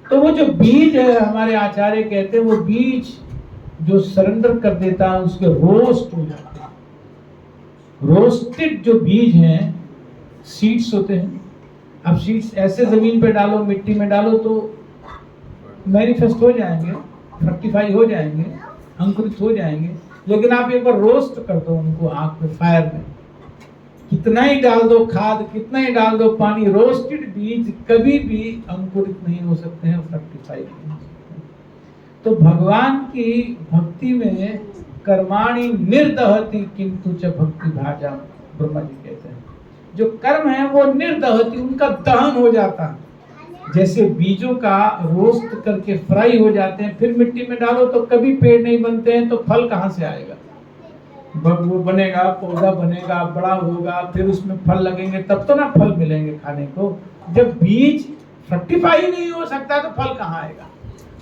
तो वो जो बीज है, हमारे आचार्य कहते हैं, वो बीज जो सरेंडर कर देता है उसके रोस्ट हो जाते हैं। रोस्टेड जो बीज हैं, सीड्स होते हैं। अब सीड्स ऐसे जमीन पे डालो, मिट्टी में डालो तो मैनिफेस्ट हो जाएंगे, फ्रक्टिफाई हो जाएंगे, अंकुरित हो जाएंगे। लेकिन आप एक बार रोस्ट कर दो उनको आग पे, फायर में, कितना ही डाल दो खाद, कितना ही डाल दो पानी, रोस्टेड बीज कभी भी अंकुरित नहीं हो सकते हैं, फ्रक्टिफाई नहीं हो सकते हैं। तो भगवान की भक्ति में कर्माणि निर्दहति किंतु च भक्ति भाजा, ब्रह्मा जी कहते हैं, जो कर्म है वो निर्दहति, उनका दहन हो जाता है। जैसे बीजों का रोस्ट करके फ्राई हो जाते हैं, फिर मिट्टी में डालो तो कभी पेड़ नहीं बनते हैं, तो फल कहाँ से आएगा? वो बनेगा, पौधा बनेगा, बड़ा होगा, फिर उसमें फल लगेंगे, तब तो ना फल मिलेंगे खाने को। जब बीज फ्रक्टिफाई नहीं हो सकता तो फल कहाँ आएगा?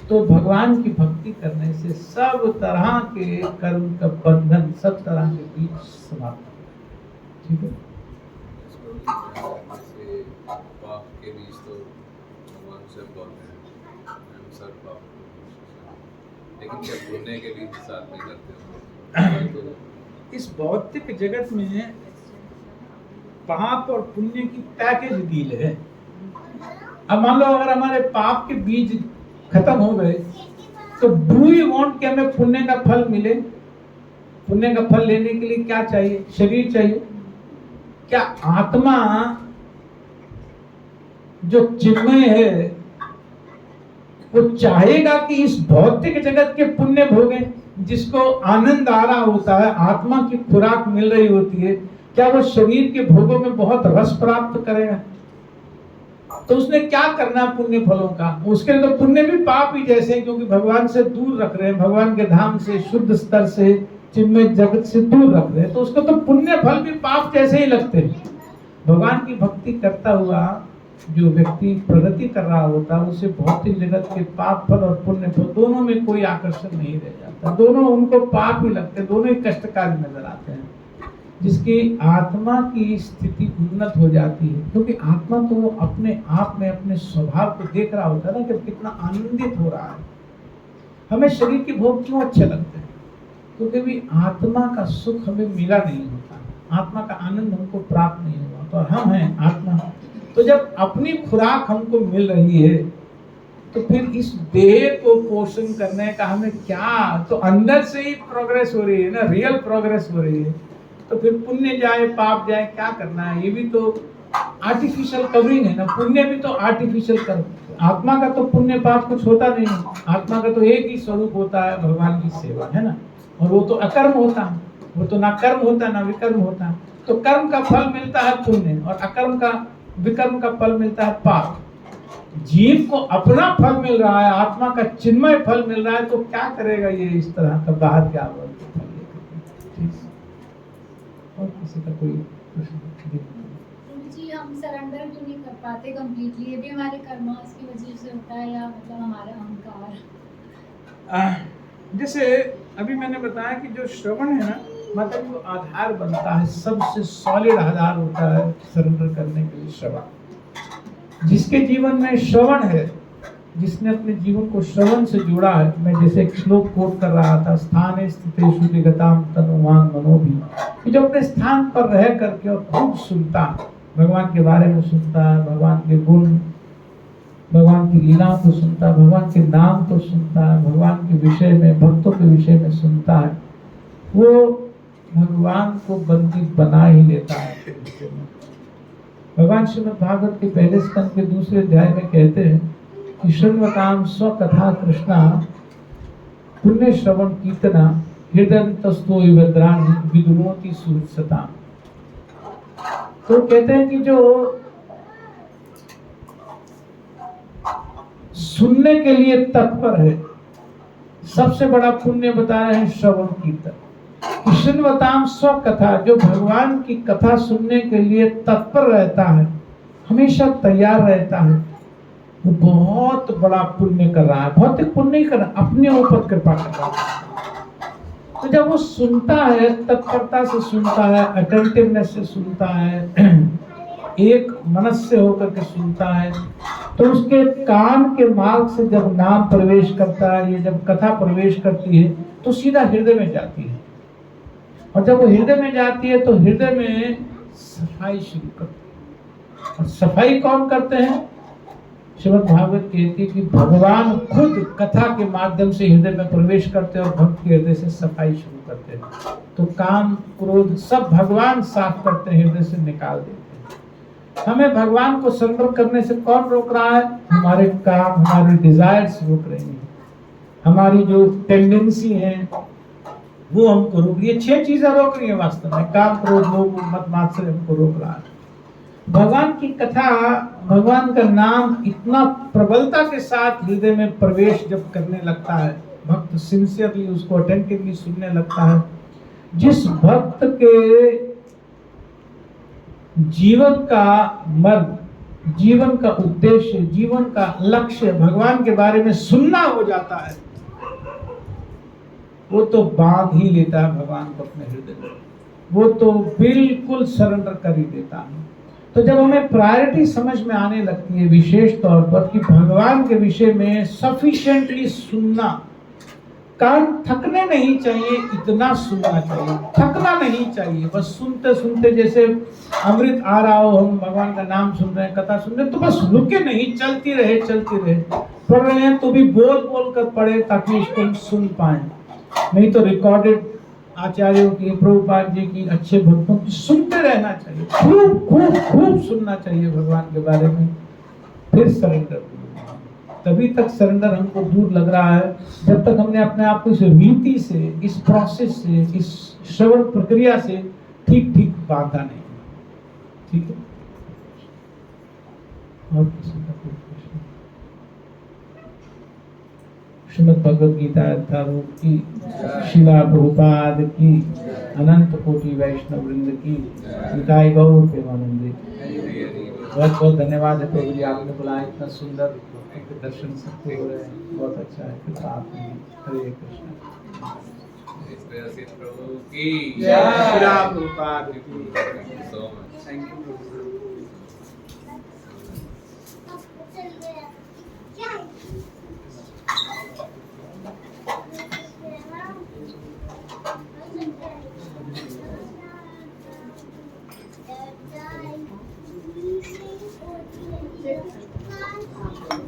तो भगवान की भक्ति करने से सब तरह के कर्म का बंधन, सब तरह के बीज समाप्त हो जाते हैं। ठीक है? जैसे पाप के बीज तो भगवान स्वयं बोलते हैं, हम सब पाप, लेकिन क्या पुण्य के बीज साथ नहीं करते हो? इस भौतिक जगत में पाप और पुण्य की पैकेज डील है। अब मान लो अगर हमारे पाप के बीज खत्म हो गए, तो डू यू वांट कि हमें पुण्य का फल मिले? पुण्य का फल लेने के लिए क्या चाहिए? शरीर चाहिए। क्या आत्मा जो चिन्मय है वो चाहेगा कि इस भौतिक जगत के पुण्य भोगे? जिसको आनंद आ रहा होता है, आत्मा की खुराक मिल रही होती है, क्या वो शरीर के भोगों में बहुत रस प्राप्त करेगा? तो उसने क्या करना पुण्य फलों का? उसके लिए तो पुण्य भी पाप ही जैसे हैं, क्योंकि भगवान से दूर रख रहे हैं, भगवान के धाम से, शुद्ध स्तर से, चिन्मय जगत से दूर रख रहे हैं, तो उसको तो पुण्य फल भी पाप जैसे ही लगते हैं। भगवान की भक्ति करता हुआ जो व्यक्ति प्रगति कर रहा होता है, उसे भौतिक जगत के पाप फल और पुण्य फल दोनों में कोई आकर्षण नहीं रह जाता, दोनों उनको पाप ही लगते, दोनों ही कष्टकारी नजर आते हैं। जिसकी आत्मा की स्थिति उन्नत हो जाती है, क्योंकि आत्मा तो अपने आप में अपने स्वभाव को देख रहा होता है ना कि कितना आनंदित हो रहा है। हमें शरीर के भोग क्यों अच्छे लगते हैं? क्योंकि भी आत्मा का सुख हमें मिला नहीं होता, आत्मा का आनंद हमको प्राप्त नहीं हुआ, तो हम हैं आत्मा। तो जब अपनी खुराक हमको मिल रही है, तो फिर इस देह को पोषण करने का हमें क्या, तो अंदर से ही प्रोग्रेस हो रही है ना, रियल प्रोग्रेस हो रही है। तो फिर पुण्य जाए पाप जाए, क्या करना है? ये भी तो आर्टिफिशियल कवरिंग है ना, पुण्य भी तो आर्टिफिशियल कर। आत्मा का तो पुण्य पाप कुछ होता नहीं, आत्मा का तो एक ही स्वरूप होता है, भगवान की सेवा, है ना। और वो तो अकर्म होता है, वो तो ना कर्म होता ना विकर्म होता। तो कर्म का फल मिलता है पुण्य, और अकर्म का विकर्म का फल मिलता है पाप। जीव को अपना फल मिल रहा है, आत्मा का चिन्मय फल मिल रहा है, तो क्या करेगा ये इस तरह का बाहर के आवरण का फल? और किसी का कोई प्रश्न? जी, हम सरेंडर क्यों नहीं कर पाते कंप्लीटली? ये भी हमारे कर्मास की वजह से होता है, या मतलब हमारा अहंकार? जैसे अभी मैंने बताया कि जो श्रवण है ना, मतलब वो आधार बनता है, सबसे सॉलिड आधार होता है सरेंडर करने के लिए श्रवण। जिसके जीवन में श्रवण है, जिसने अपने जीवन को श्रवण से जोड़ा है, मैं जैसे एक श्लोक कोट कर रहा था, स्थाने स्थितेषु विगताम तनुवान मनोभि, कि जो अपने स्थान पर रह करके और खूब सुनता है, भगवान के बारे में सुनता है, भगवान के गुण, भगवान की लीलाओं को सुनता है, भगवान के नाम को सुनता है, भगवान के विषय में, भक्तों के विषय में सुनता है, वो भगवान को बंदी बना ही लेता है। भगवान श्रीमद् भागवत के पहले स्कंद के दूसरे अध्याय में कहते हैं कि शृण्वताम स्वकथा कृष्णा पुण्य श्रवण कीर्तना हृदयन्तस्तो विभद्राणि विदुनोति सुहृत्सताम्। तो कहते हैं कि जो सुनने के लिए तत्पर है। सबसे बड़ा पुण्य बता रहे हैं श्रवण कीर्तन। कृष्णवताम स्व कथा, जो भगवान की कथा सुनने के लिए तत्पर रहता है, हमेशा तैयार रहता है, वो बहुत बड़ा पुण्य कर रहा है। भौतिक पुण्य नहीं कर रहा, अपने ऊपर कृपा कर रहा है। तो जब वो सुनता है, तत्परता से सुनता है, अटेंटिवनेस से सुनता है, एक मनस से होकर के सुनता है, तो उसके कान के मार्ग से जब नाम प्रवेश करता है, ये जब कथा प्रवेश करती है, तो सीधा हृदय में जाती है। और जब वो हृदय में जाती है, तो हृदय में सफाई शुरू करती है। और सफाई कौन करते हैं? श्रीमद् भागवत कहती है कि भगवान खुद कथा के माध्यम से हृदय में प्रवेश करते हैं और भक्त के हृदय से सफाई शुरू करते हैं। तो काम क्रोध सब भगवान साफ करते हैं, हृदय से निकाल देते हैं। हमें भगवान को सरेंडर करने से कौन रोक रहा है? हमारे काम, हमारी डिजायर्स रोक रही हैं, हमारी जो टेंडेंसी है वो हमको रोक रही है। 6 चीजें रोक रही है वास्तव में, काम क्रोध लोभ मत मात्सर्य हमको रोक रहा है। भगवान की कथा, भगवान का नाम इतना प्रबलता के साथ हृदय में प्रवेश जब करने लगता है, भक्त सिंसियरली उसको अटेंटिवली सुनने लगता है, जिस भक्त के जीवन का मर्म, जीवन का उद्देश्य, जीवन का लक्ष्य भगवान के बारे में सुनना हो जाता है, वो तो बांध ही लेता है भगवान को अपने हृदय में, वो तो बिल्कुल सरेंडर कर ही देता है। तो जब हमें प्रायोरिटी समझ में आने लगती है विशेष तौर पर कि भगवान के विषय में सफिशिएंटली सुनना, कान थकने नहीं चाहिए, इतना सुनना चाहिए, थकना नहीं चाहिए। बस सुनते सुनते जैसे अमृत आ रहा हो, हम भगवान का नाम सुन रहे हैं, कथा सुन रहे हैं, तो बस रुके नहीं, चलती रहे चलती रहे। पढ़ रहे हैं तो भी बोल बोल कर पढ़े ताकि इसको हम सुन पाए, नहीं तो रिकॉर्डेड आचार्यों की, प्रभुपाद जी की, अच्छे भक्तों की सुनते रहना चाहिए, खूब खूब खूब सुनना चाहिए भगवान के बारे में, फिर सरेंडर। तभी तक सरेंडर हमको दूर लग रहा है जब तक हमने अपने आप को इस रीति से, इस प्रोसेस से, इस श्रवण प्रक्रिया से ठीक ठीक बांधा नहीं। ठीक है, और किसी का कोई प्रश्न? श्रीमद् भगवद गीता यथारूप की, शिला प्रभुपाद की, अनंत कोटि वैष्णव वृंद की, निताय गौर प्रेमानंदे। बहुत बहुत धन्यवाद है प्रभु जी, आपने बुलाया, इतना सुंदर दर्शन सबको हो रहे हैं, बहुत अच्छा है। कृपा आपने, हरे कृष्ण। प्रभु की जय, श्री राम प्रभुपाद की। So much, thank you. Thank you.